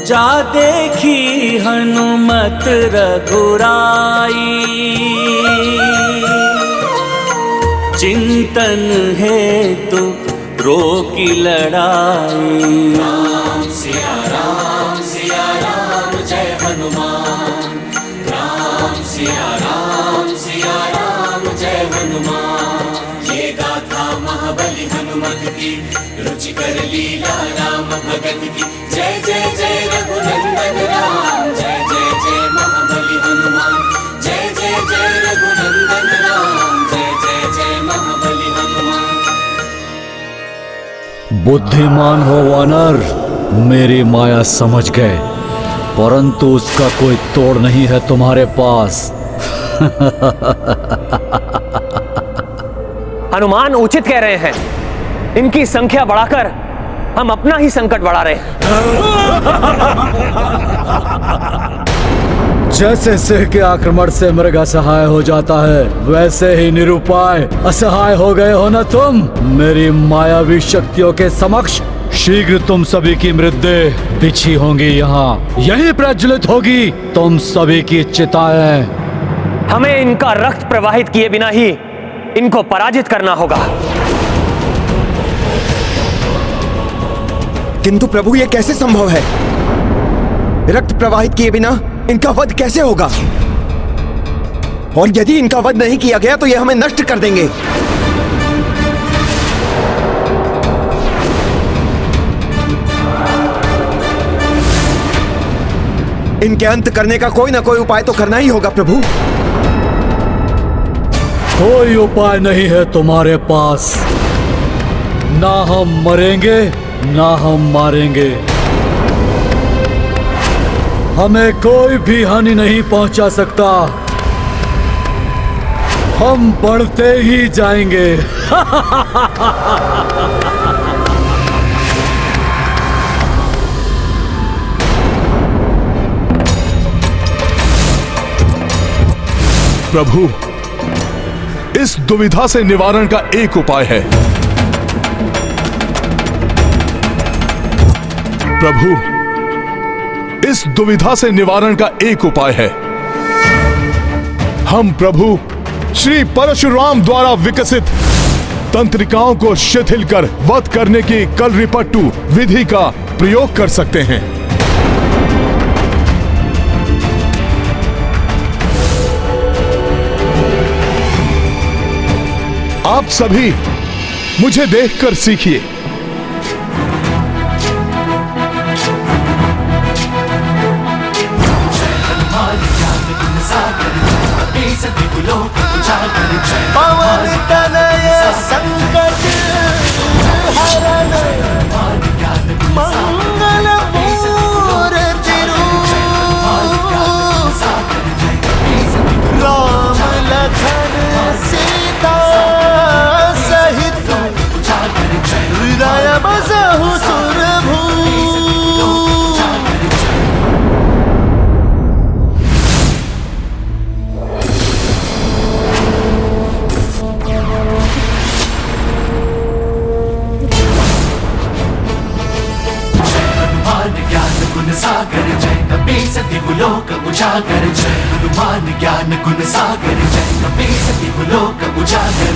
जा देखी हनुमत रघुराई, चिंतन है तो रोकी लड़ाई। राम सिया राम जय हनुमान। राम सिया राम जय हनुमान। ये गाथा महाबली हनुमत की, रुचिकर लीला राम भगत की। जय जय जय रघुनंदन राम, जय जय जय महाबली हनुमान। जय जय जय रघुनंदन राम, जय जय जय महाबली हनुमान। बुद्धिमान हो वानर, मेरी माया समझ गए, परंतु उसका कोई तोड़ नहीं है तुम्हारे पास। हनुमान उचित कह रहे हैं, इनकी संख्या बढ़ाकर हम अपना ही संकट बढ़ा रहे हैं। जैसे सिंह के आक्रमण से मृग असहाय हो जाता है, वैसे ही निरुपाय असहाय हो गए हो ना तुम। मेरी मायावी शक्तियों के समक्ष शीघ्र तुम सभी की मृत्यु बिछी होंगी, यहाँ यही प्रज्वलित होगी तुम सभी की चिताएं। हमें इनका रक्त प्रवाहित किए बिना ही इनको पराजित करना होगा। किंतु प्रभु ये कैसे संभव है? रक्त प्रवाहित किए बिना इनका वध कैसे होगा? और यदि इनका वध नहीं किया गया तो ये हमें नष्ट कर देंगे। इनके अंत करने का कोई ना कोई उपाय तो करना ही होगा प्रभु। कोई उपाय नहीं है तुम्हारे पास। ना हम मरेंगे ना हम मारेंगे, हमें कोई भी हानि नहीं पहुंचा सकता। हम बढ़ते ही जाएंगे। प्रभु, इस दुविधा से निवारण का एक उपाय है। प्रभु, इस दुविधा से निवारण का एक उपाय है। हम प्रभु श्री परशुराम द्वारा विकसित तंत्रिकाओं को शिथिल कर वध करने की कलरिपट्टू विधि का प्रयोग कर सकते हैं। आप सभी मुझे देखकर सीखिए। पवन तनय संकट हरण, मंगल मूर्ति रूप, राम लखन सीता सहित हृदय बसहु सुरभू। सागर जय कपीस दिवलोक उजागर, जय हनुमान ज्ञान गुण सागर, जय कपीस दिवलोक उजागर।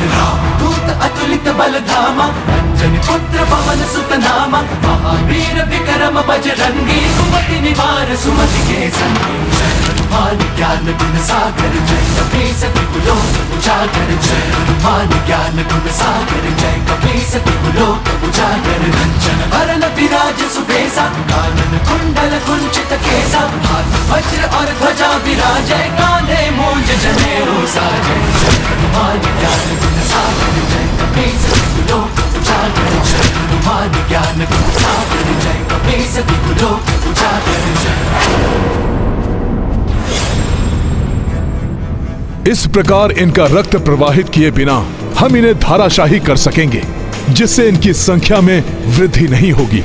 दूत अतुलित बल धामा, अंजनी पुत्र पवन सुत नामा, महावीर विक्रम बजरंगी, सुमति निवार सुमति के संगी। जय हनुमान ज्ञान गुण सागर, जय कपीस दिवलोक उजागर, जय हनुमान ज्ञान गुण सागर, जय कपीस दिवलोक उजागर। रंजन वरन विराज सुबेसा, कानन कुंडल कुंचित केसा, हाथ वज्र और ध्वजा विराजय, कांधे मूंज जनेऊ साजय। जय हनुमान ज्ञान गुण सागर, जय कपीस इस प्रकार इनका रक्त प्रवाहित किए बिना हम इन्हें धाराशाही कर सकेंगे, जिससे इनकी संख्या में वृद्धि नहीं होगी।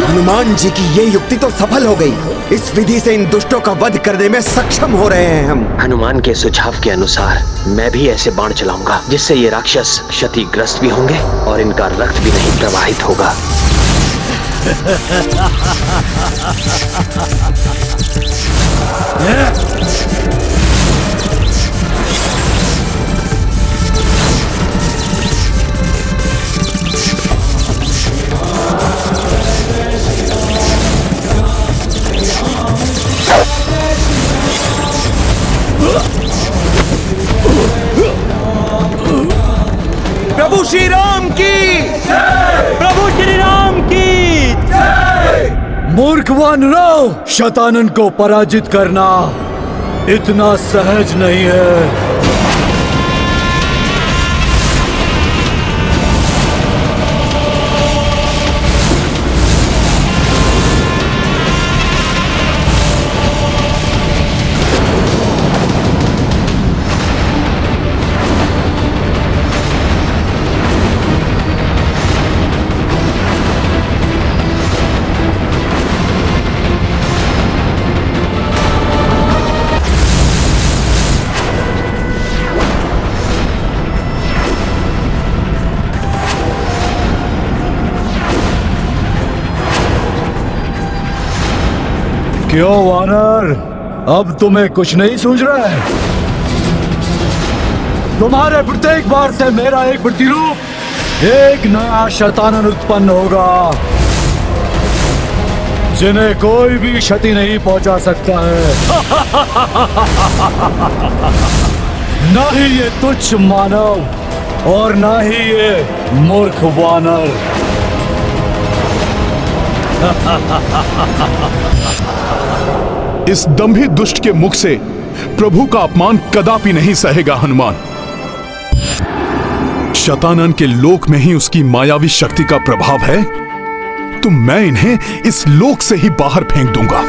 हनुमान जी की ये युक्ति तो सफल हो गई। इस विधि से इन दुष्टों का वध करने में सक्षम हो रहे हैं हम। हनुमान के सुझाव के अनुसार मैं भी ऐसे बाण चलाऊंगा जिससे ये राक्षस क्षतिग्रस्त भी होंगे और इनका रक्त भी नहीं प्रवाहित होगा। प्रभु श्री राम की जय! प्रभु श्री राम की जय! मूर्ख वानरों, शतानन को पराजित करना इतना सहज नहीं है। क्यों वानर, अब तुम्हें कुछ नहीं सूझ रहा है? तुम्हारे प्रत्येक बार से मेरा एक प्रतिरूप, एक नया शतानन उत्पन्न होगा जिन्हें कोई भी क्षति नहीं पहुंचा सकता है। ना ही ये तुच्छ मानव और ना ही ये मूर्ख वानर। इस दंभी दुष्ट के मुख से प्रभु का अपमान कदापि नहीं सहेगा हनुमान। शतानन के लोक में ही उसकी मायावी शक्ति का प्रभाव है, तो मैं इन्हें इस लोक से ही बाहर फेंक दूंगा।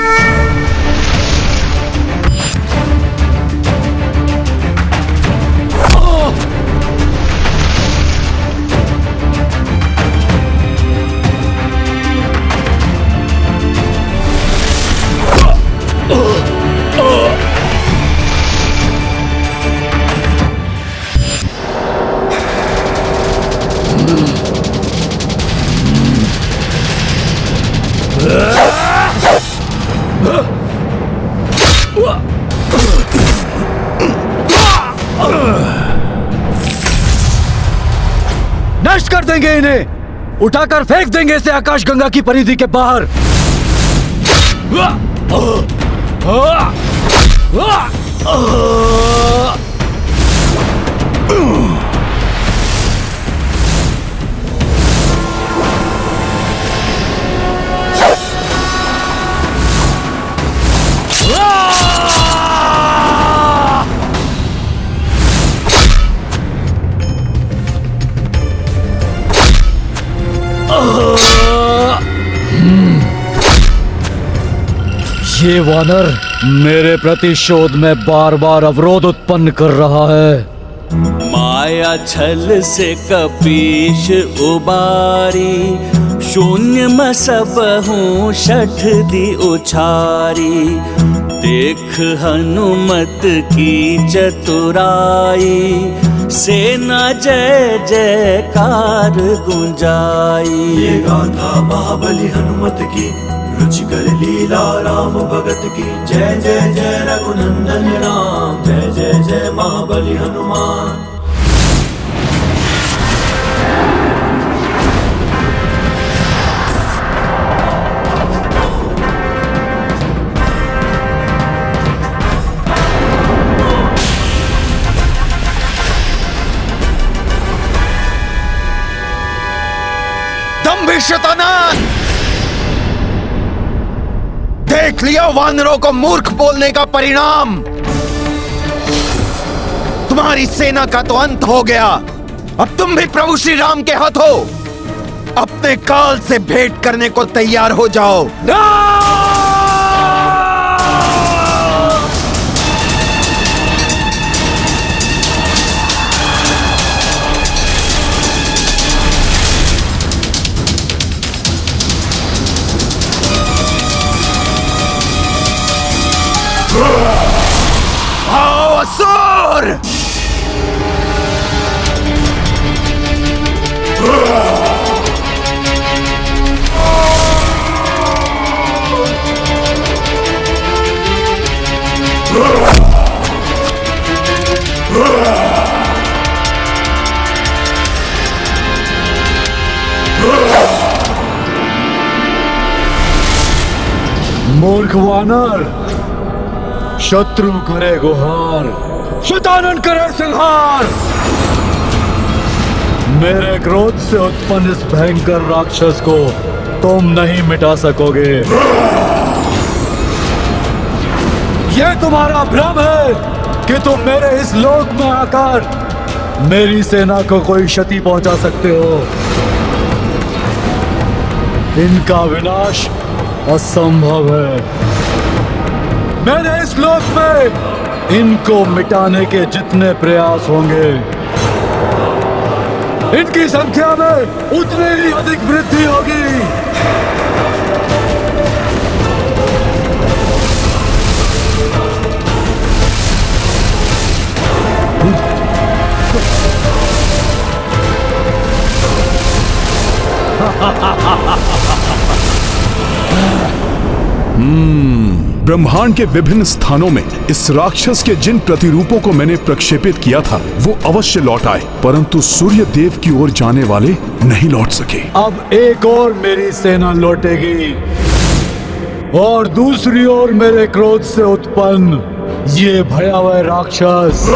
नष्ट कर देंगे इन्हें, उठाकर फेंक देंगे इसे आकाश गंगा की परिधि के बाहर। ये वानर मेरे प्रतिशोध में बार बार अवरोध उत्पन्न कर रहा है। माया छल से कपीश उबारी, शून्य में सब हूँ शठ दी उछारी। देख हनुमत की चतुराई, सेना जय जयकार गुंजाई। ये गाथा महाबली हनुमत की, रुचिकर लीला राम भगत की। जय जय जय रघुनंदन राम, जय जय जय महाबली हनुमान। दंभी शैतान! देख लिया वानरों को मूर्ख बोलने का परिणाम। तुम्हारी सेना का तो अंत हो गया। अब तुम भी प्रभु श्री राम के हाथों अपने काल से भेंट करने को तैयार हो जाओ। आओ असुर! मूर्ख वानर, शत्रु करे गुहार, शैतानन करे संहार। मेरे क्रोध से उत्पन्न इस भयंकर राक्षस को तुम नहीं मिटा सकोगे। यह तुम्हारा भ्रम है कि तुम मेरे इस लोक में आकर मेरी सेना को कोई क्षति पहुंचा सकते हो। इनका विनाश असंभव है। मेरे इस लोक में इनको मिटाने के जितने प्रयास होंगे, इनकी संख्या में उतनी ही अधिक वृद्धि होगी। ब्रह्मांड के विभिन्न स्थानों में इस राक्षस के जिन प्रतिरूपों को मैंने प्रक्षेपित किया था वो अवश्य लौट आए, परंतु सूर्य देव की ओर जाने वाले नहीं लौट सके। अब एक और मेरी सेना लौटेगी और दूसरी ओर मेरे क्रोध से उत्पन्न ये भयावह राक्षस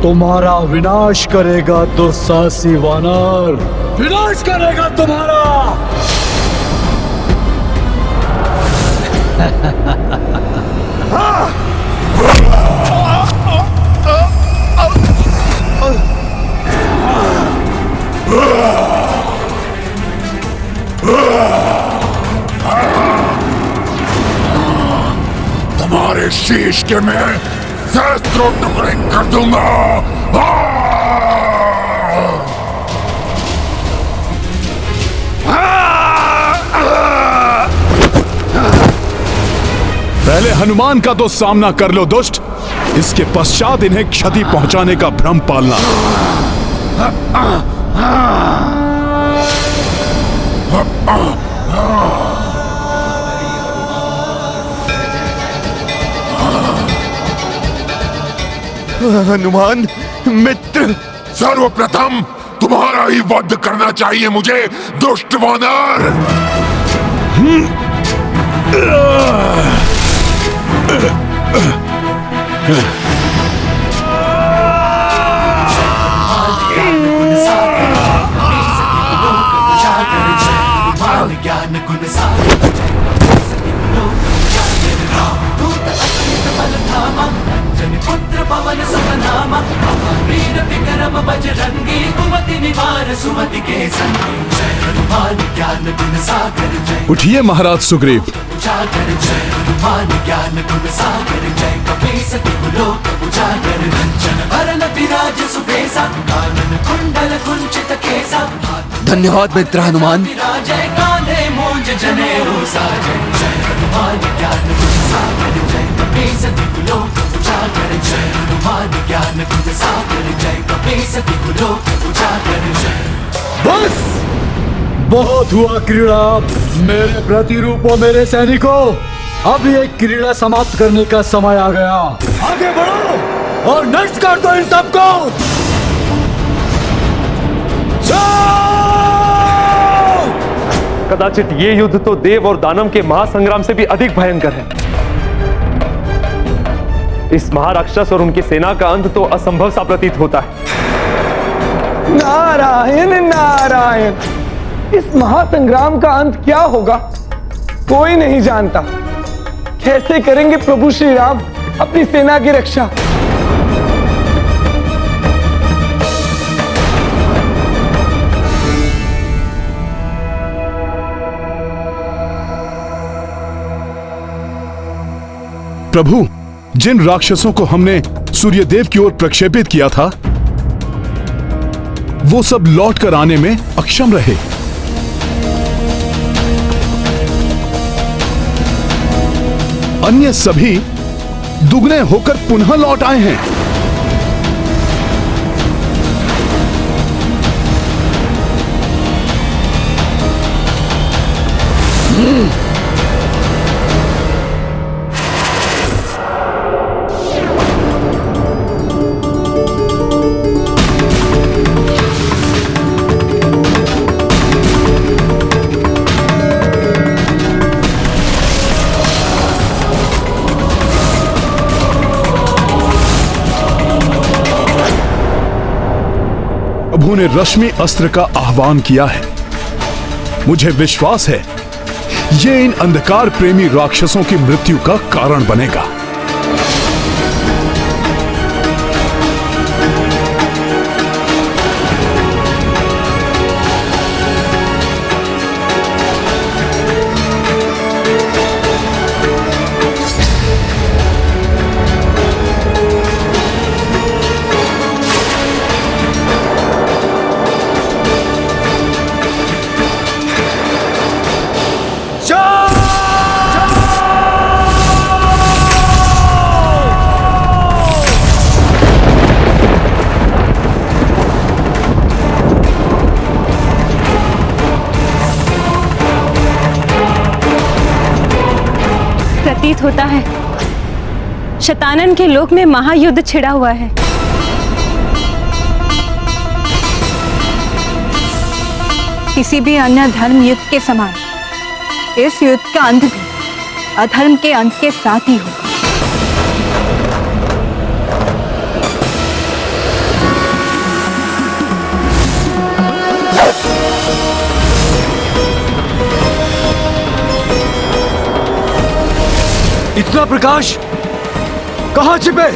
तुम्हारा विनाश करेगा। दुस्साहसी वानर, विनाश करेगा तुम्हारा। तुम्हारे शीश के मैं सहस्त्रों टुकड़े कर दूंगा। पहले हनुमान का तो सामना कर लो दुष्ट, इसके पश्चात इन्हें क्षति पहुंचाने का भ्रम पालना। हनुमान मित्र, सर्वप्रथम तुम्हारा ही वध करना चाहिए मुझे, दुष्ट वानर। ज्ञान गुण सागर पुत्र पवन सपनामा वीर विक्रम बजरंगी कुमति निवार सुमति के संगी। जय हनुमान ज्ञान गुण सागर जय। उठिए महाराज सुग्रीव। उजागर जय हनुमान ज्ञान गुण सागर जय। कपीसति कुलोक उजागर रंजन वरन विराज सुबेसा कानन कुंडल कुंचित केसा। धन्यवाद मित्र हनुमान। जय कान्हे मूंज जनेऊ साजय। जय हनुमान ज्ञान गुण सागर जय। कपीसति कुलोक उजागर जय हनुमान ज्ञान गुण सागर जय। कपीसति कुलोक उजागर जय। बस बहुत हुआ क्रीड़ा। मेरे प्रतिरूपों, मेरे सैनिकों, अब ये क्रीड़ा समाप्त करने का समय आ गया। आगे बढ़ो और नष्ट कर दो इन सबको। कदाचित ये युद्ध तो देव और दानव के महासंग्राम से भी अधिक भयंकर है। इस महाराक्षस और उनकी सेना का अंत तो असंभव सा प्रतीत होता है। नारायण नारायण, इस महासंग्राम का अंत क्या होगा कोई नहीं जानता। कैसे करेंगे प्रभु श्री राम अपनी सेना की रक्षा? प्रभु, जिन राक्षसों को हमने सूर्यदेव की ओर प्रक्षेपित किया था वो सब लौट कर आने में अक्षम रहे। अन्य सभी दुगने होकर पुनः लौट आए हैं। प्रभु ने रश्मि अस्त्र का आह्वान किया है। मुझे विश्वास है ये इन अंधकार प्रेमी राक्षसों की मृत्यु का कारण बनेगा। प्रतीत होता है शतानन के लोक में महायुद्ध छिड़ा हुआ है। किसी भी अन्य धर्म युद्ध के समान इस युद्ध का अंत भी अधर्म के अंत के साथ ही होगा। इतना प्रकाश कहां छिपे?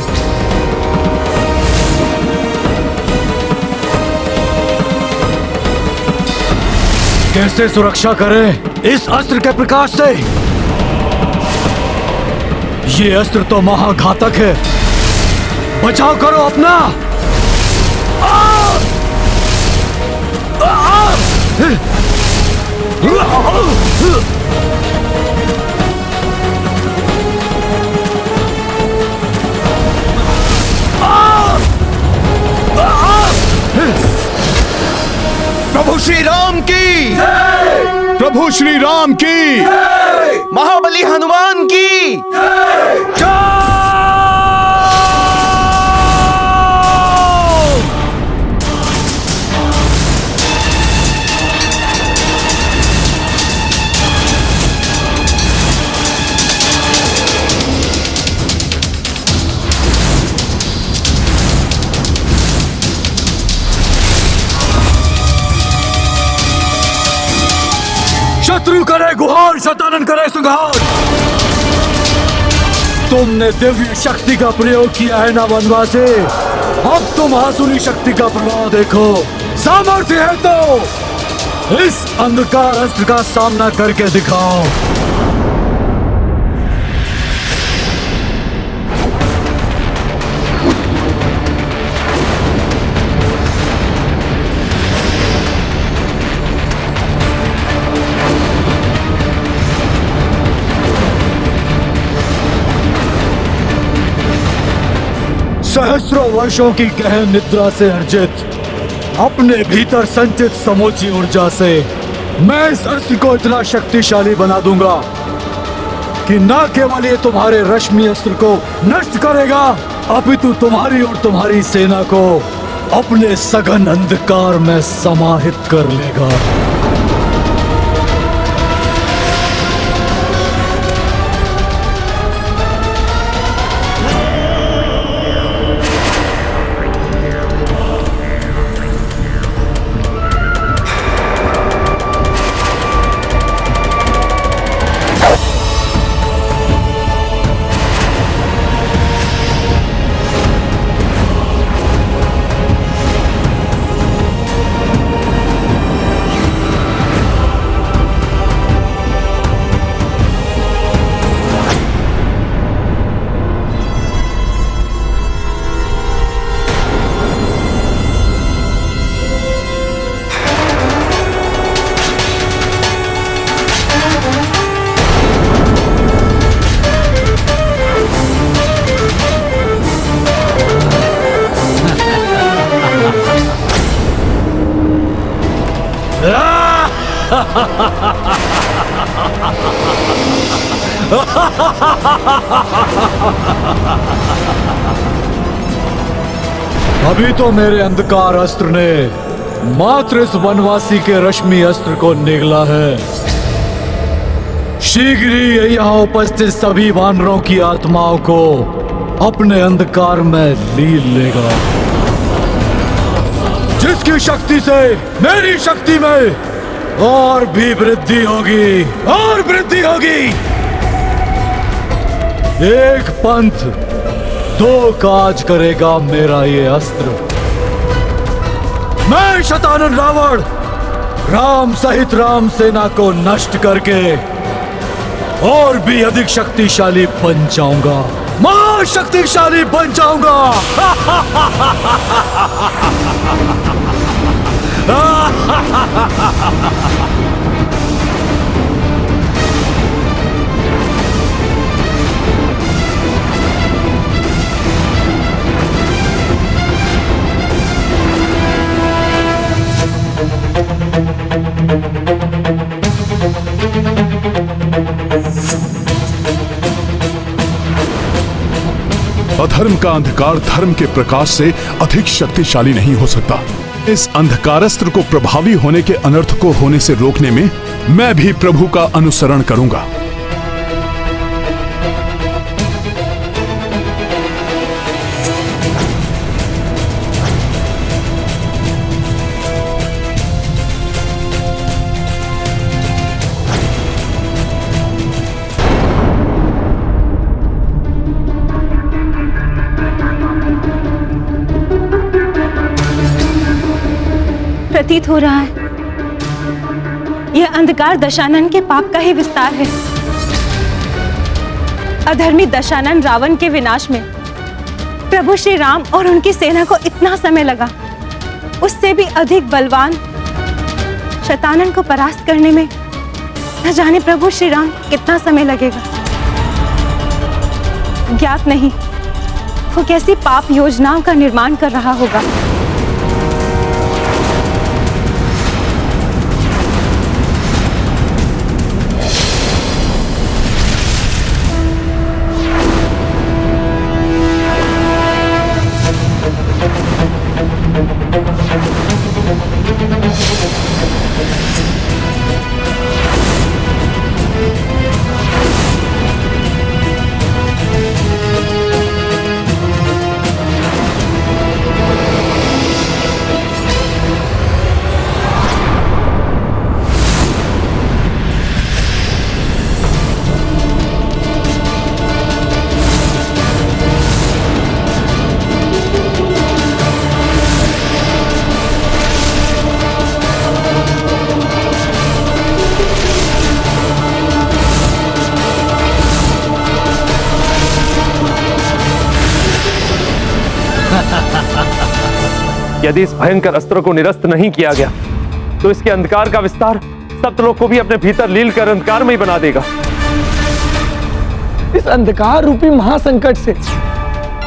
कैसे सुरक्षा करें इस अस्त्र के प्रकाश से? ये अस्त्र तो महाघातक है। बचाव करो अपना। प्रभु श्री राम की, प्रभु श्री राम की, महाबली हनुमान की शत्रु करे गुहार, शतानन करे संहार। तुमने दिव्य शक्ति का प्रयोग किया है ना वनवासी, अब तुम आसुरी शक्ति का प्रभाव देखो। सामर्थ्य है तो इस अंधकार अस्त्र का सामना करके दिखाओ। सहस्रों वर्षों की गहन निद्रा से अर्जित अपने भीतर संचित समूची ऊर्जा से मैं इस अस्त्र को इतना शक्तिशाली बना दूंगा कि न केवल ये तुम्हारे रश्मि अस्त्र को नष्ट करेगा, अपितु तुम्हारी और तुम्हारी सेना को अपने सघन अंधकार में समाहित कर लेगा। अभी तो मेरे अंधकार अस्त्र ने मात्र इस वनवासी के रश्मि अस्त्र को निगला है। शीघ्र ही यहाँ उपस्थित सभी वानरों की आत्माओं को अपने अंधकार में लीन लेगा, जिसकी शक्ति से मेरी शक्ति में और भी वृद्धि होगी, और वृद्धि होगी। एक पंथ दो काज करेगा मेरा ये अस्त्र। मैं शतानन रावण राम सहित राम सेना को नष्ट करके और भी अधिक शक्तिशाली बन जाऊंगा, महाशक्तिशाली बन जाऊंगा। अधर्म का अंधकार धर्म के प्रकाश से अधिक शक्तिशाली नहीं हो सकता। इस अंधकारस्त्र को प्रभावी होने के अनर्थ को होने से रोकने में मैं भी प्रभु का अनुसरण करूंगा। प्रतीत हो रहा है यह अंधकार दशानन के पाप का ही विस्तार है। अधर्मी दशानन रावण के विनाश में प्रभु श्री राम और उनकी सेना को इतना समय लगा, उससे भी अधिक बलवान शतानन को परास्त करने में न जाने प्रभु श्री राम को कितना समय लगेगा। ज्ञात नहीं वो कैसी पाप योजनाओं का निर्माण कर रहा होगा। यदि इस भयंकर अस्त्र को निरस्त नहीं किया गया तो इसके अंधकार का विस्तार सप्तलोक को भी अपने भीतर लील कर अंधकार में ही बना देगा। इस अंधकार रूपी महासंकट से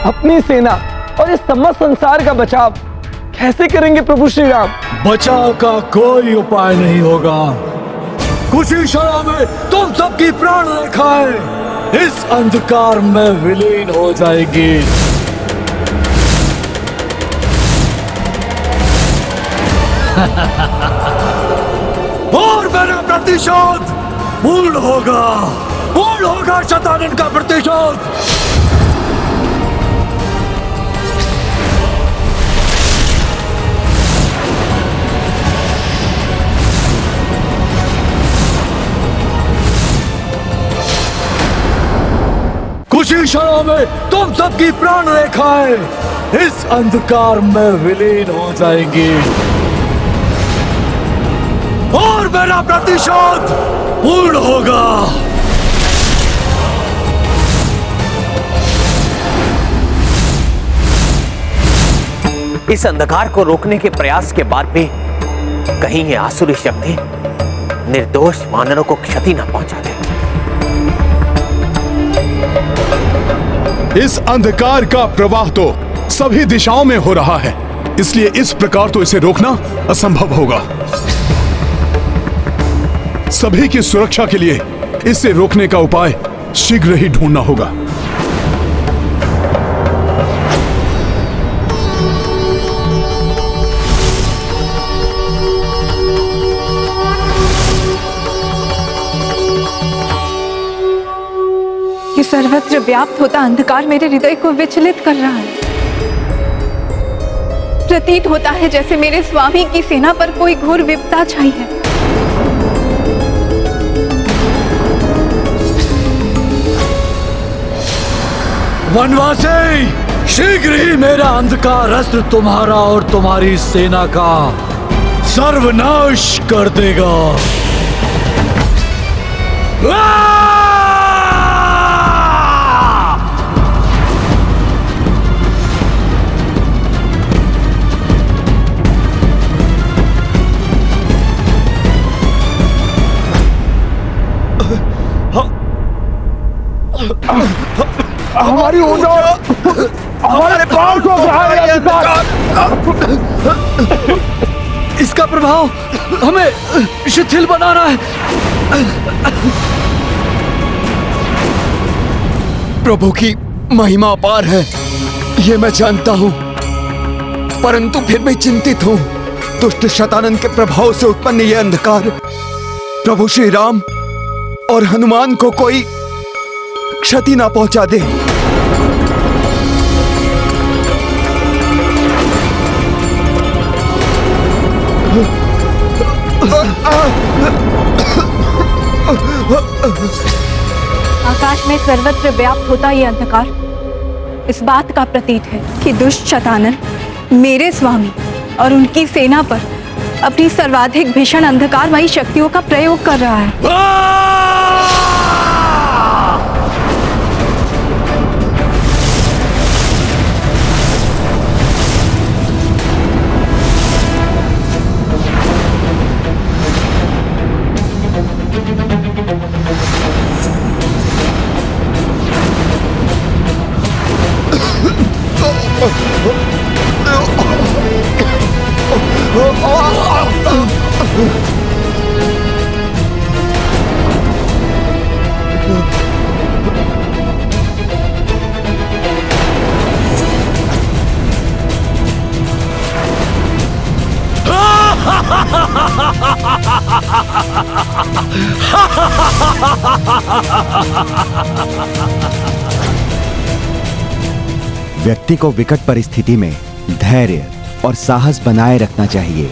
अपनी सेना और इस समस्त संसार का बचाव कैसे करेंगे प्रभु श्री राम? बचाव का कोई उपाय नहीं होगा। कुछ ही क्षणों में तुम सबकी प्राण रेखाएं इस अंधकार में विलीन हो जाएगी। और मेरा प्रतिशोध पूर्ण होगा शतानन का प्रतिशोध। कुछ ही क्षणों में तुम सबकी प्राण रेखाएं इस अंधकार में विलीन हो जाएंगी और मेरा प्रतिशोध पूर्ण होगा। इस अंधकार को रोकने के प्रयास के बाद भी कहीं ये आसुरी शक्ति निर्दोष वानरों को क्षति न पहुंचा दे। इस अंधकार का प्रवाह तो सभी दिशाओं में हो रहा है, इसलिए इस प्रकार तो इसे रोकना असंभव होगा। सभी की सुरक्षा के लिए इसे रोकने का उपाय शीघ्र ही ढूंढना होगा। ये सर्वत्र व्याप्त होता अंधकार मेरे हृदय को विचलित कर रहा है। प्रतीत होता है जैसे मेरे स्वामी की सेना पर कोई घोर विपदा छाई है। वनवासी, शीघ्र ही मेरा अंधकार अस्त्र तुम्हारा और तुम्हारी सेना का सर्वनाश कर देगा। हमारी ऊर्जा, हमारे प्राण को इसका प्रभाव हमें शिथिल बना रहा है। प्रभु की महिमा अपार है, ये मैं जानता हूं, परंतु फिर भी चिंतित हूं। दुष्ट शतानन के प्रभाव से उत्पन्न यह अंधकार प्रभु श्री राम और हनुमान को कोई क्षति ना पहुंचा दे। आकाश में सर्वत्र व्याप्त होता ये अंधकार इस बात का प्रतीक है कि दुष्ट शतानन मेरे स्वामी और उनकी सेना पर अपनी सर्वाधिक भीषण अंधकारमयी शक्तियों का प्रयोग कर रहा है। व्यक्ति को विकट परिस्थिति में धैर्य और साहस बनाए रखना चाहिए,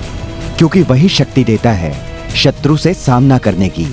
क्योंकि वही शक्ति देता है शत्रु से सामना करने की।